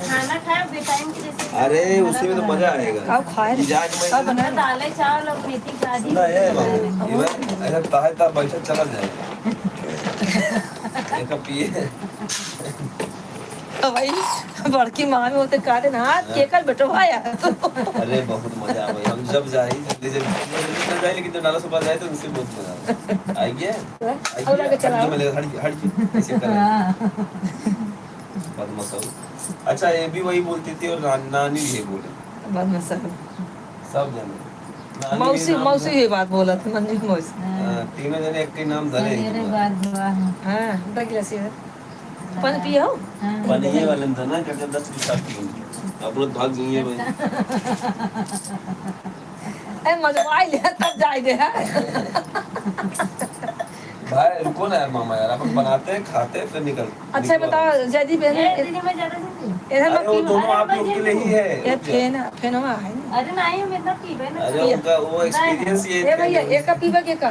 खाना खाए बेटाइम की जैसे अरे उसी में तो मजा आएगा। खाओ खाए मिजाज में सब बना दालें चावल और मेथी की भाजी सुना है बाबू, ये भाई ऐसा ताहे ता पैसा चला जाएगा। एक पिए भाई बड़की माँ में होते काटे ना हाथ केकर बैठवाया अरे बहुत मजा भाई हम जब जाए जल्दी जल्दी जाए लेकिन जब नाला सुबह जाए तो उनसे बहुत मजा आइए और आगे चलाओ मिलेगा हट ऐसे करें अच्छा ये भी वही बोलती थी और नानी भी ये बोले बाद में सब सब जने मौसी मौसी ये बात बोला था मंजू मौसी तीनों जने एक के नाम धरे मेरे बाद हुआ है हाँ दगिला से पानी पियो बनिए वाले था ना क्या 10 की पी आप लोग भाग जाइए भाई ए मजवाई ले तब जाए दे भाई रुको ना यार मामा यार अपन बनाते हैं खाते हैं फिर निकल अच्छा बताओ जैदी ये बहन दीदी मैं ज्यादा से इधर अरे वो मत दोनों आप लोग के लिए ही है ये फेन हुआ है ना अरे नहीं मैं इतना पीबे ना अरे उनका वो एक्सपीरियंस ये ए भैया एक कप पीबा के का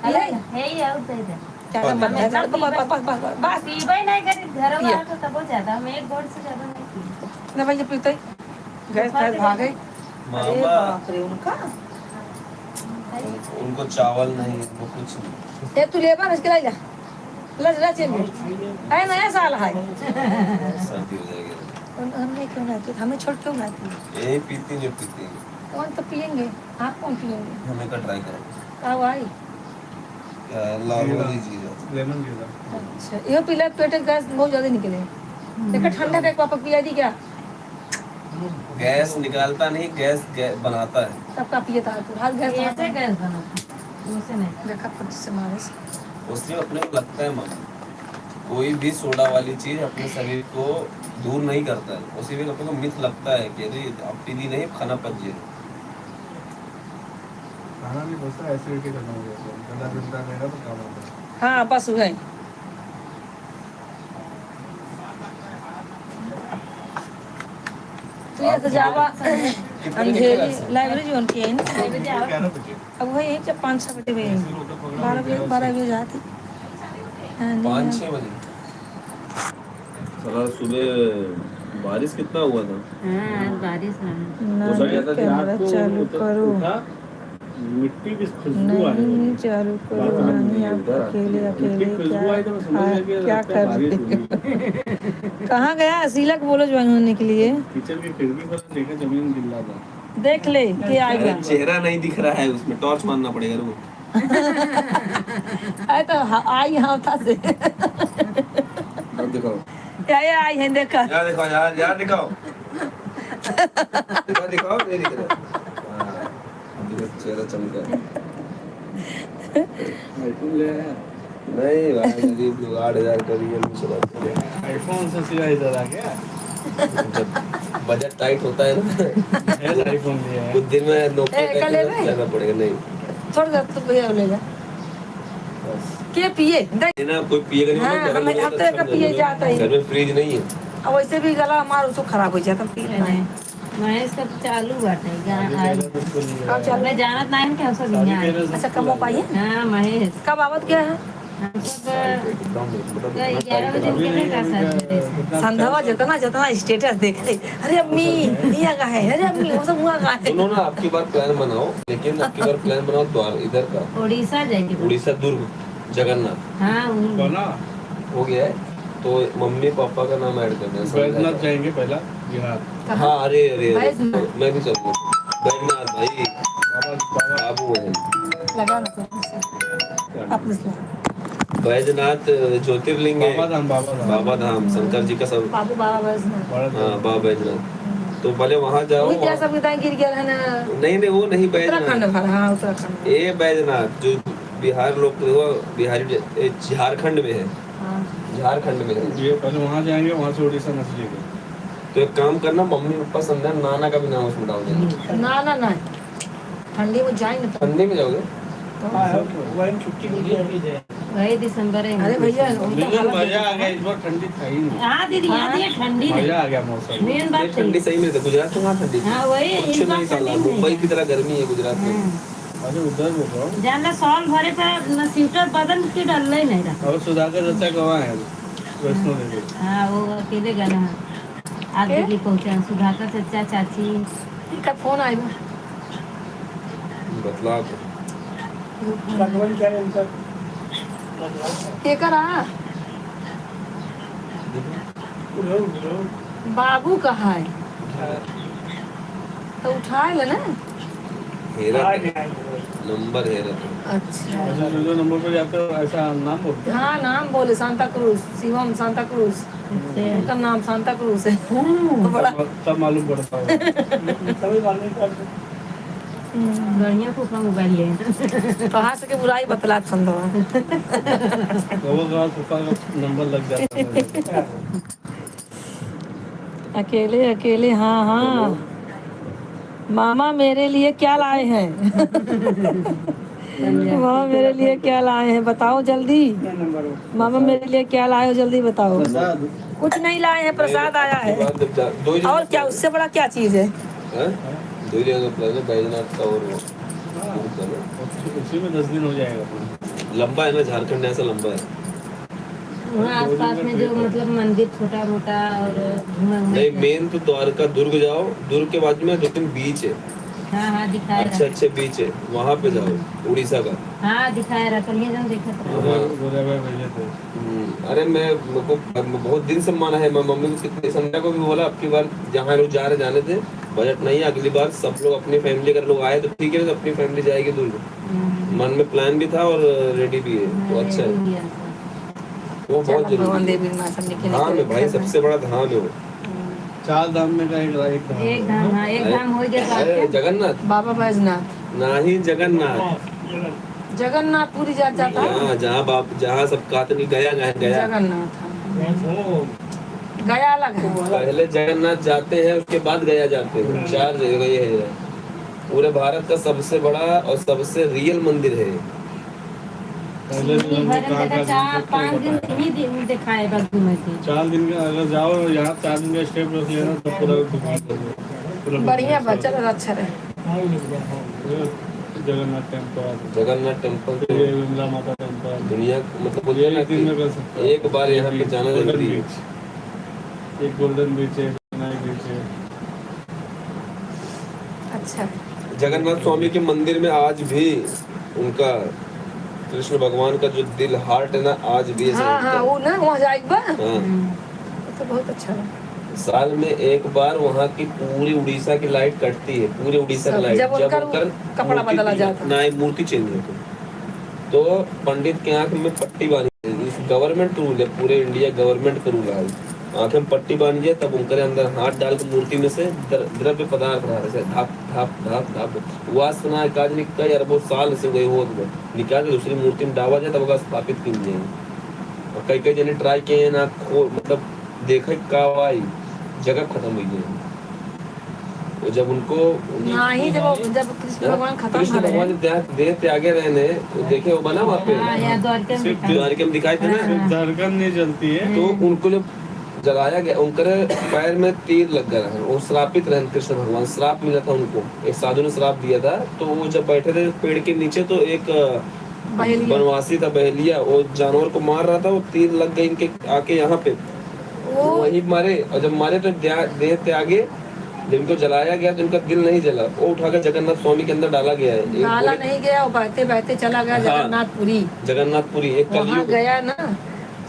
अरे है ये आउट दे दे क्या कर मन है बस पीबे ही नहीं करी घर में आके तब हो जाता हम एक बोर्ड से ज्यादा नहीं पी ना भैया पीते गैस गैस भागे अरे मामा बाप रे उनका उनको चावल नहीं वो कुछ नहीं ए तू लेबर इसके लाई जा लज चेंज है नया साल है सर्दी हो जाएगी हमने क्यों ना की हमें छोड़ क्यों ना की ये पीती जो पीती कौन तो पियेंगे आप कौन पियेंगे हमें का ट्राई करो आओ आई क्या लाओ दीजिए लेमन गिरा अच्छा ये पीला पेट गैस बहुत ज्यादा निकले देखा ठंडा का पापा पिया दी क्या गैस निकालता नहीं गैस बनाता है सबका पिए था तू हर गैस ऐसे गैस बना उसे नहीं देखा फट से मारे से उसमें अपने को लगता है मामा कोई भी सोडा वाली चीज अपने शरीर को दूर नहीं करता है उसी में अपने को मिथ लगता है कि अरे आप पीली नहीं खाना पच जाए खाना नहीं बचता एसिडिटी खत्म हो जाती है गला गंदा रहेगा तो काम होता है हाँ बस वही तू ये तो जावा अंधेरी लाइब्रेरी जो उनकी है ना क्या ना बचे अब वही है जब 5-6 बजे गए 12 बजे जाती हाँ, नहीं, 5-6 बजे साला सुबह बारिश कितना हुआ था हां बारिश ना ना कैमरा चालू करो मिट्टी की खुशबू आ रही नहीं चालू करो नानी आप अकेले अकेले क्या कर रहे हो? कहाँ गया असीलक बोलो ज्वाइन होने के लिए किचन की खिड़की पर देखा जमीन गिल्ला था देख ले के आएगा चेहरा नहीं दिख रहा है उसमें टॉर्च मारना पड़ेगा रुको आए तो आई यहाँ था से अब दिखाओ ये आई है देखा यार दिखाओ यार दिखाओ दिखाओ नहीं दिख रहा हाँ, देखो चेहरा चमका आईफोन ले आया नहीं भाई गरीब लोग 8,000 का रियल चलाते आईफोन से सीधा इधर आ गया जब बजट टाइट होता है ना आईफोन लिया है कुछ दिन में नौकरी ए, कल ले भाई। करना पड़ेगा नहीं छोड़ दे तो भैया ले जा के पिए देख ना कोई पिएगा नहीं हाँ, गरम हमें हो जाता हफ्ते का पिए जाता है। घर में फ्रिज नहीं है अब वैसे भी गला हमारा उसको खराब हो जाता पी लेना है महेश का चालू बाटे गाना आज उसको लिया अब चल मैं जानत नहीं कि उसका दुनिया है अच्छा कब पाइए हां महेश कब आवत क्या है हम सब 11 बजे निकले का सर। संध्यावा जितना जितना स्टेटस देखे, अरे अम्मी यहाँ का है, अरे अम्मी वो सब हुआ का है। सुनो ना, आपकी बार प्लान बनाओ, लेकिन आपकी बार प्लान बनाओ द्वार इधर का, उड़ीसा जाएंगे। उड़ीसा दुर्ग जगन्नाथ हाँ बना हो गया है, तो मम्मी पापा का नाम ऐड करना है। बैजनाथ जाएंगे पहला बिहार। हाँ अरे अरे बैजनाथ। मैं भी चलूँगा। बैजनाथ भाई बाबू है। लगा ना तो अपने से बैजनाथ ज्योतिर्लिंग है, बाबा धाम शंकर जी का सब। बाबू बाबा बैजनाथ। हाँ बाबा बैजनाथ, तो भले वहाँ जाओ। वही जैसा बताए गिर गया है ना। नहीं नहीं वो नहीं उत्तराखंड बैजनाथ, भर, हाँ उत्तराखंड। ये बैजनाथ जो बिहार लोग वो बिहारी झारखंड में है, हाँ। झारखंड में है। ये पहले वहाँ जाएंगे, वहाँ से उड़ीसा नचलेंगे। तो एक काम करना, मम्मी पापा समझा, नाना का भी नाम उसमें डाल देना। ना ना ना, ठंडी में जाएंगे तो। ठंडी में जाओगे? वही छुट्टी मिली अभी जाए। वही दिसंबर है। अरे भैया उनका लेकिन हालत मजा आ गया, इस बार ठंडी था ही नहीं। हाँ दीदी यहाँ दिए ठंडी नहीं। मजा आ गया मौसम। मेन ये बात ठंडी सही। सही में रहती, गुजरात में वहाँ ठंडी थी। हाँ वही कुछ इस बार नहीं साला, ठंडी मुंबई नहीं की तरह गर्मी है गुजरात में। अरे उधर बोल रहा हूँ। जानला सॉल भरे पर न स्वेटर बदन की डल ही नहीं रहा। और सुधाकर चाचा कहाँ है? वैष्णो देवी। हाँ वो अकेले गए हैं। आज के? दिल्ली पहुँचे हैं। सुधाकर चाचा चाची। का फोन आएगा। बतला लगभग क्या है इनका? के करा बाबू कहाँ है तो उठाए ले ना। हेरा आ गया है। नंबर हेरा। अच्छा अच्छा जो नंबर पे जाते हो ऐसा नाम बोलते हाँ नाम बोले Santa cruise, Shivam Santa cruise, उनका नाम सांता क्रूज है। तो बड़ा हो, तब मालूम पड़ता है। तभी मालूम पड़ता है। बढ़िया फूफा मोबाइल है। तो हाथ के बुराई बतला संदवा। तो वो का फूफा का नंबर लग जाता है। अकेले अकेले हाँ हाँ। मामा मेरे लिए क्या लाए हैं? मामा मेरे लिए क्या लाए हैं बताओ जल्दी। क्या नंबर हो? मामा मेरे लिए क्या लाए हो जल्दी बताओ। प्रसाद। कुछ नहीं लाए हैं, प्रसाद आया है। दो ही और क्या उससे बड़ा क्या चीज है? दो ही जगह प्लान है, बैजनाथ का और वो उसी में 10 दिन हो जाएगा अपना। लंबा है ना, झारखंड ऐसा लंबा है। वहाँ आसपास में जो मतलब मंदिर छोटा मोटा और नहीं मेन तो द्वारका दुर्ग जाओ, दुर्ग के बाजू में 2-3 बीच है, हाँ हाँ दिखाया अच्छे अच्छे बीच है, वहाँ पे जाओ उड़ीसा का। हाँ दिखाया रहा कल ये जन देखा था। गोरा भाई भेजे थे। अरे मेरे को बहुत दिन से माना है, मैं मम्मी को कितने संध्या को भी बोला अब की बार जहाँ लोग जा रहे जाने थे, बजट नहीं है, अगली बार सब लोग अपनी फैमिली अगर लोग आए तो ठीक है, तो अपनी फैमिली जाएगी दुर्ग। मन में प्लान भी था और रेडी भी है, तो अच्छा है वो बहुत भगवान जरूरी देवी माँ सब निकले है। धाम है भाई, सबसे बड़ा धाम है वो। 4 धाम में का एक धाम। एक धाम हाँ एक धाम हो गया तो अरे आपके। जगन्नाथ बाबा बैजनाथ, नहीं जगन्नाथ, जगन्नाथ पूरी जात जाता है। यहाँ जहाँ बाप जहाँ सब कहते नहीं गया गया गया, जगन्नाथ हाँ। गया अलग है। पहले जगन्नाथ जाते हैं उसके बाद गया जाते हैं, 4 जगह ये है। पूरे भारत का सबसे बड़ा और सबसे रियल मंदिर है। पहले दिन हम लोग कहाँ कहाँ 4-5 दिन ही दिन दिखाए बस घूमे थे। 4 दिन का अगर जाओ यहाँ 4 दिन का स्टेप रख लेना तो पूरा घूम लोगे। पूरा बढ़िया बच्चा अच्छा रहे। जगन्नाथ टेम्पल, जगन्नाथ टेम्पल तो ये विमला माता टेम्पल, दुनिया मतलब बोलिए ना एक दिन में कि कर सकते हो। एक बार यहाँ पे जाना गोल्डन जरूरी है। बीच, एक गोल्डन बीच है, नाइट बीच है। अच्छा जगन्नाथ स्वामी के मंदिर में आज भी उनका कृष्ण भगवान का जो दिल हार्ट है ना, आज भी ऐसा हाँ हाँ वो ना वहाँ जाएगा। हाँ। तो बहुत अच्छा है। साल में एक बार वहाँ की पूरी उड़ीसा की लाइट कटती है, पूरी उड़ीसा की लाइट जब उनका कपड़ा मूर्ति- बदला जाता है। ना मूर्ति चेंज होती, तो पंडित के आंख में पट्टी बांधी, इस गवर्नमेंट रूल है, पूरे इंडिया गवर्नमेंट का रूल है। आंखें में पट्टी बांधी है, तब उनके अंदर हाथ डाल के मूर्ति में से द्रव्य पदार्थ रहा है, धाप धाप धाप धाप वासना काज ने कई अरबों साल से गए हो, निकाल के दूसरी मूर्ति में डावा जाए तब उसका स्थापित की जाएगी। और कई जने ट्राई किए हैं ना, मतलब देखे कावाई जगह खत्म हुई है। वो जब उनको नहीं जब कृष्ण भगवान खत्म कृष्ण हो भगवान गए देह त्यागे रहने, वो देखे वो बना वहाँ पे हाँ यहाँ द्वारका में दिखाया। द्वारका में दिखाई थे ना, सिर्फ धड़कन नहीं चलती है। तो उनको जब जलाया गया, उनके पैर में तीर लग गया रहा, वो श्रापित रहे कृष्ण भगवान, श्राप मिला था उनको, एक साधु ने श्राप दिया था। तो वो जब बैठे थे पेड़ के नीचे, तो एक बहेलिया बनवासी था बहेलिया, वो जानवर को मार रहा था, वो तीर लग गई इनके आके यहाँ पे, वो वही मारे, और जब मारे तो देह त्यागे, जब इनको जलाया गया तो इनका दिल नहीं जला, वो उठाकर जगन्नाथ स्वामी के अंदर डाला गया है। एक डाला बोले- नहीं गया, वो बहते बहते चला गया हाँ। जगन्नाथपुरी। जगन्नाथपुरी एक वहाँ कलयुग गया ना,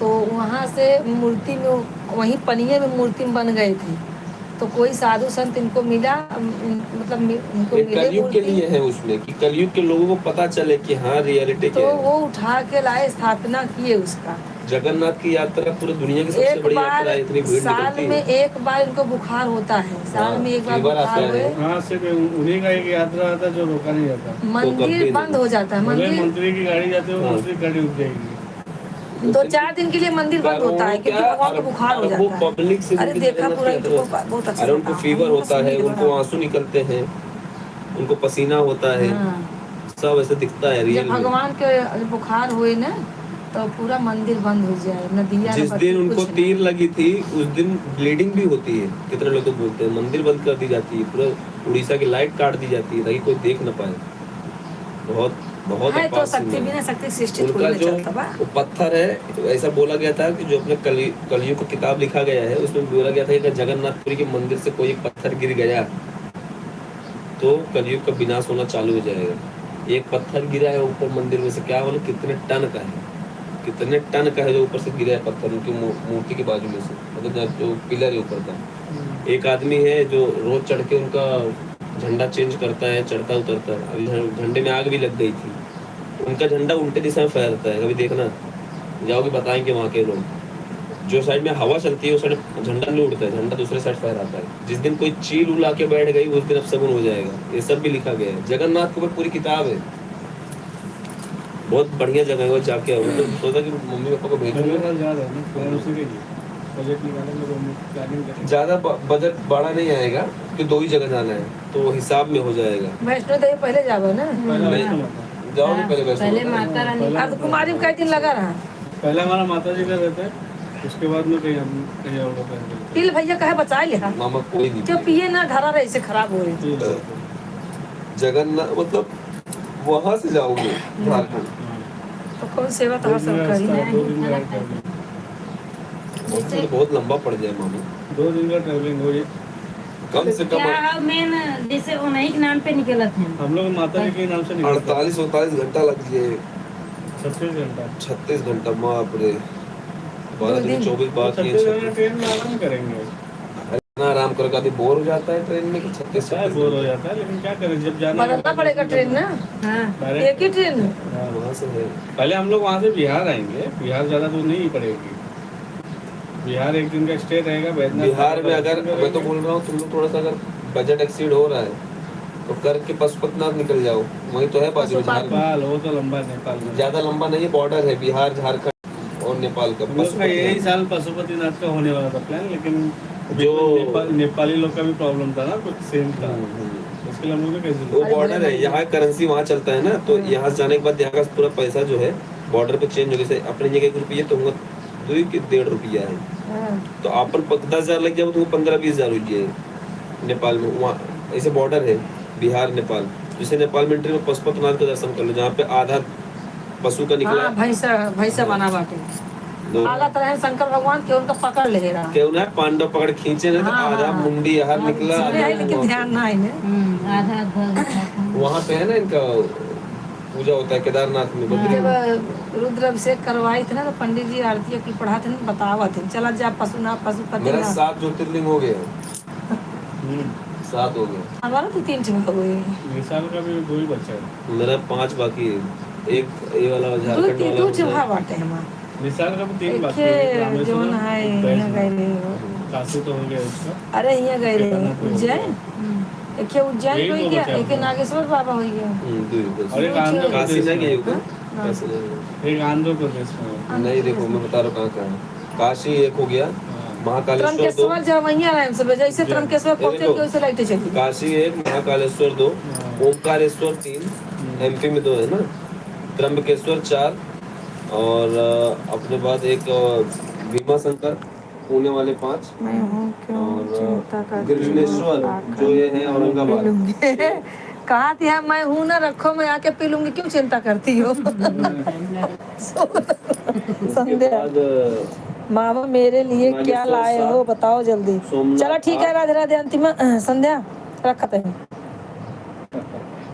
तो वहाँ से मूर्ति में, वहीं पनिये में मूर्ति में बन गए थे। तो कोई साधु संत इनको मिला, मतलब इनको एक मिले कलयुग के लिए मूर्ति, है उसमें, कि कलयुग के लोगों को पता चले कि हाँ रियलिटी तो क्या है। वो उठा के लाए, स्थापना किए उसका। जगन्नाथ की यात्रा पूरी दुनिया की सबसे एक बड़ी बार यात्रा है, इतनी भीड़ साल निकलती में है। एक बार इनको बुखार होता है, साल में एक बार फीवर आता बुखार है। हुए, हाँ, सिर्फ उन्हीं का एक यात्रा आता है जो रोका नहीं जाता। कभी मंदिर नहीं। बंद हो जाता है। भले मंदिर मंत्री की गाड़ी जाती है, वो हाँ। मंत्री गाड़ी रुक जाएगी। 2-4 दिन के लिए मंदिर बंद होता है, क्योंकि भगवान को बुखार हो वो जाता है। पब्लिक से अरे उनकी देखा जगन्नाथ पूरा की इनको यात्रा। बहुत अच्छा अरे उनको बताओ, फीवर उनको होता है, सुनिए उनको बड़ा। आंसू निकलते हैं, उनको पसीना होता है, हाँ। सब ऐसे दिखता है जब रियल में। भगवान के बुखार हुए ना, तो पूरा मंदिर बंद हो जाए, नदिया जिस दिन उनको तीर लगी थी उस दिन ब्लीडिंग भी होती है, कितने लोग तो बोलते हैं, मंदिर बंद कर दी जाती है, पूरा उड़ीसा की लाइट काट दी जाती है ताकि कोई देख न पाए। बहुत बहुत है तो अपार शक्ति सीन है। बिना शक्ति सृष्टि उनका थोड़ी जो चलता बा। वो पत्थर है, तो ऐसा बोला गया था कि जो अपने कलयुग का किताब लिखा गया है उसमें बोला गया था कि अगर जगन्नाथपुरी के मंदिर से कोई एक पत्थर गिर गया तो कलयुग का विनाश होना चालू हो जाएगा। एक पत्थर गिरा है ऊपर मंदिर में से, क्या बोले कितने टन का है, कितने टन का है जो ऊपर से गिरा है पत्थर उनकी मूर्ति के बाजू में से, मतलब जो पिलर है ऊपर का। एक आदमी है जो रोज चढ़ के उनका झंडा चेंज करता है, चढ़ता उतरता है। अभी झंडे में आग भी लग गई थी, उनका झंडा उल्टे दिशा में फैलता है, कभी देखना जाओगे बताएंगे वहाँ के लोग। जो साइड में हवा चलती है उस साइड झंडा नहीं उड़ता है, झंडा दूसरे साइड फहराता है। जिस दिन कोई चील उला के बैठ गई उस दिन अपशगुन हो जाएगा, ये सब भी लिखा गया है। जगन्नाथ के ऊपर पूरी किताब है, बहुत बढ़िया जगह है, वो जाके आओ। तो सोचा कि मम्मी पापा को भेजूंगा। अगले साल जा रहे हैं ना, प्लान उसी के लिए बजट निकालेंगे तो हम प्लानिंग करेंगे। ज्यादा बजट बड़ा नहीं आएगा कि 2 ही जगह जाना है, तो हिसाब में हो जाएगा। वैष्णो देवी पहले जाओ ना, पहला नहीं। वैष्णो माता। जाओगे पहले वैष्णो पहले माता। माता रानी अर्धकुमारी में कई दिन लगा रहा। पहले हमारा माता जी का रहता है, उसके बाद में कहीं हम कहीं और का plan करते तिल भैया कहे बचा लिया, मामा कोई नहीं जो पिए ना घरा रहे से खराब हो रही। हैं। ठीक है। जगन्नाथ मतलब वहां से जाओगे झारखंड, तो कौन सेवा तो सब करी है। 2 दिन का ट्रैवलिंग, तो बहुत लंबा पड़ जाए मामा, 2 दिन का ट्रैवलिंग हो जाए। कम से कम क्या मेन जैसे उन्हीं के नाम पे निकलत हैं। हम लोग माता जी के नाम से निकलते हैं। 48-49 घंटा लग जाए, 36 घंटा। 36 घंटा, बाप रे, 12 दिन 24 बाकी है। 36 घंटा ट्रेन में आराम करेंगे। इतना आराम करके आदमी बोर हो जाता है ट्रेन में कि 36 क्या बोर हो जाता है, लेकिन क्या करें जब जाना बदलना पड़ेगा ट्रेन ना, हाँ डायरेक्ट। एक ही ट्रेन है। हाँ, वहां से है। पहले हम लोग वहाँ से बिहार आएंगे, बिहार ज़्यादा दूर नहीं पड़ेगी। बिहार एक दिन का स्टे रहेगा बैद्यनाथ। बिहार में अगर मैं तो बोल रहा हूँ तुम लोग थोड़ा सा अगर बजट एक्सीड हो रहा है तो करके पशुपतिनाथ निकल जाओ, वही तो है बाजू में झारखंड। नेपाल, वो तो लंबा है नेपाल में। ज्यादा लंबा नहीं है, बॉर्डर है बिहार झारखंड और नेपाल का। हम लोग का यही साल पशुपतिनाथ का होने वाला था प्लान, लेकिन जो नेपाली लोग का भी प्रॉब्लम था ना, कुछ सेम था, उसके लिए हम लोग ने कैसे वो बॉर्डर है, यहाँ करेंसी वहाँ चलता है ना, तो यहाँ से जाने के बाद यहाँ का पूरा पैसा जो है बॉर्डर पे चेंज हो गया। जैसे अपने जगह 1 रुपये तो होगा 2 कि 1.5 रुपया है, हाँ। तो अपन 10,000 लग जाए तो 15-20,000 हो जाए नेपाल में। वहाँ ऐसे बॉर्डर है बिहार नेपाल, जैसे नेपाल में एंट्री में पशुपतिनाथ का दर्शन कर लो, जहाँ पे आधा पशु का निकला हाँ, भैंसा बना बाटे। दो हालत रहे शंकर भगवान के, उनका पकड़ ले रहा। क्यों ना पांडव पकड़ खींचे ना, तो हाँ, आधा हाँ। मुंडी यहाँ निकला, सुने हैं, लेकिन ध्यान ना है। आधा घर वहाँ पे है ना इनका पूजा होता है केदारनाथ में। जब रुद्र अभिषेक करवाई थे ना, तो पंडित जी आरती की पढ़ाते हैं, बतावा थे चला जा पशुनाथ पशुपति मेरा नाथ। 7 ज्योतिर्लिंग हो गया, 7 हो गया। हमारा तो 3 हो गए। मिसाल का भी 2 ही बच्चा है। मेरा 5 बाकी है, एक ये वाला झारखंड दो वाला चिन्हा बाटे हमारा। मिसाल का भी 3 बाकी एक है। जोन रामेश्वरम, है, वैष्णो, यहाँ गए रहे। काशी तो हो गया उसका। अरे यहाँ गए रहे उज्जैन, एक उज्जैन यही हो दो गया, बचे एक हम। नागेश्वर बाबा हो गया। और एक आंध्र काशी प्रदेश नहीं गए में, हो क्या? काशी नहीं गए। एक आंध्र प्रदेश में है। नहीं देखो मैं बता रहा हूँ कहाँ कहाँ है। काशी एक हो गया, हाँ। महाकालेश्वर 2, त्रंकेश्वर जब वहीं आ रहे हैं सब, जैसे त्रंकेश्वर पहुंचे वैसे लाइटें चली। काशी 1, महाकालेश्वर 2, ओमकारेश्वर 3, एमपी में 2 है ना, त्र्यंबकेश्वर 4, और अपने बाद एक भीमा शंकर पुणे वाले 5, मैं हूँ क्यों चिंता और का गृहणेश्वर जो ये है औरंगाबाद। कहा थी मैं हूं ना, रखो मैं आके पी लूंगी, क्यों चिंता करती हो। उसके संध्या बाद मामा मेरे लिए नागेश्वर क्या लाए साहब, हो बताओ जल्दी। सोमनाथ चलो ठीक है, आठ। राधे राधे। अंतिम संध्या रखते हैं।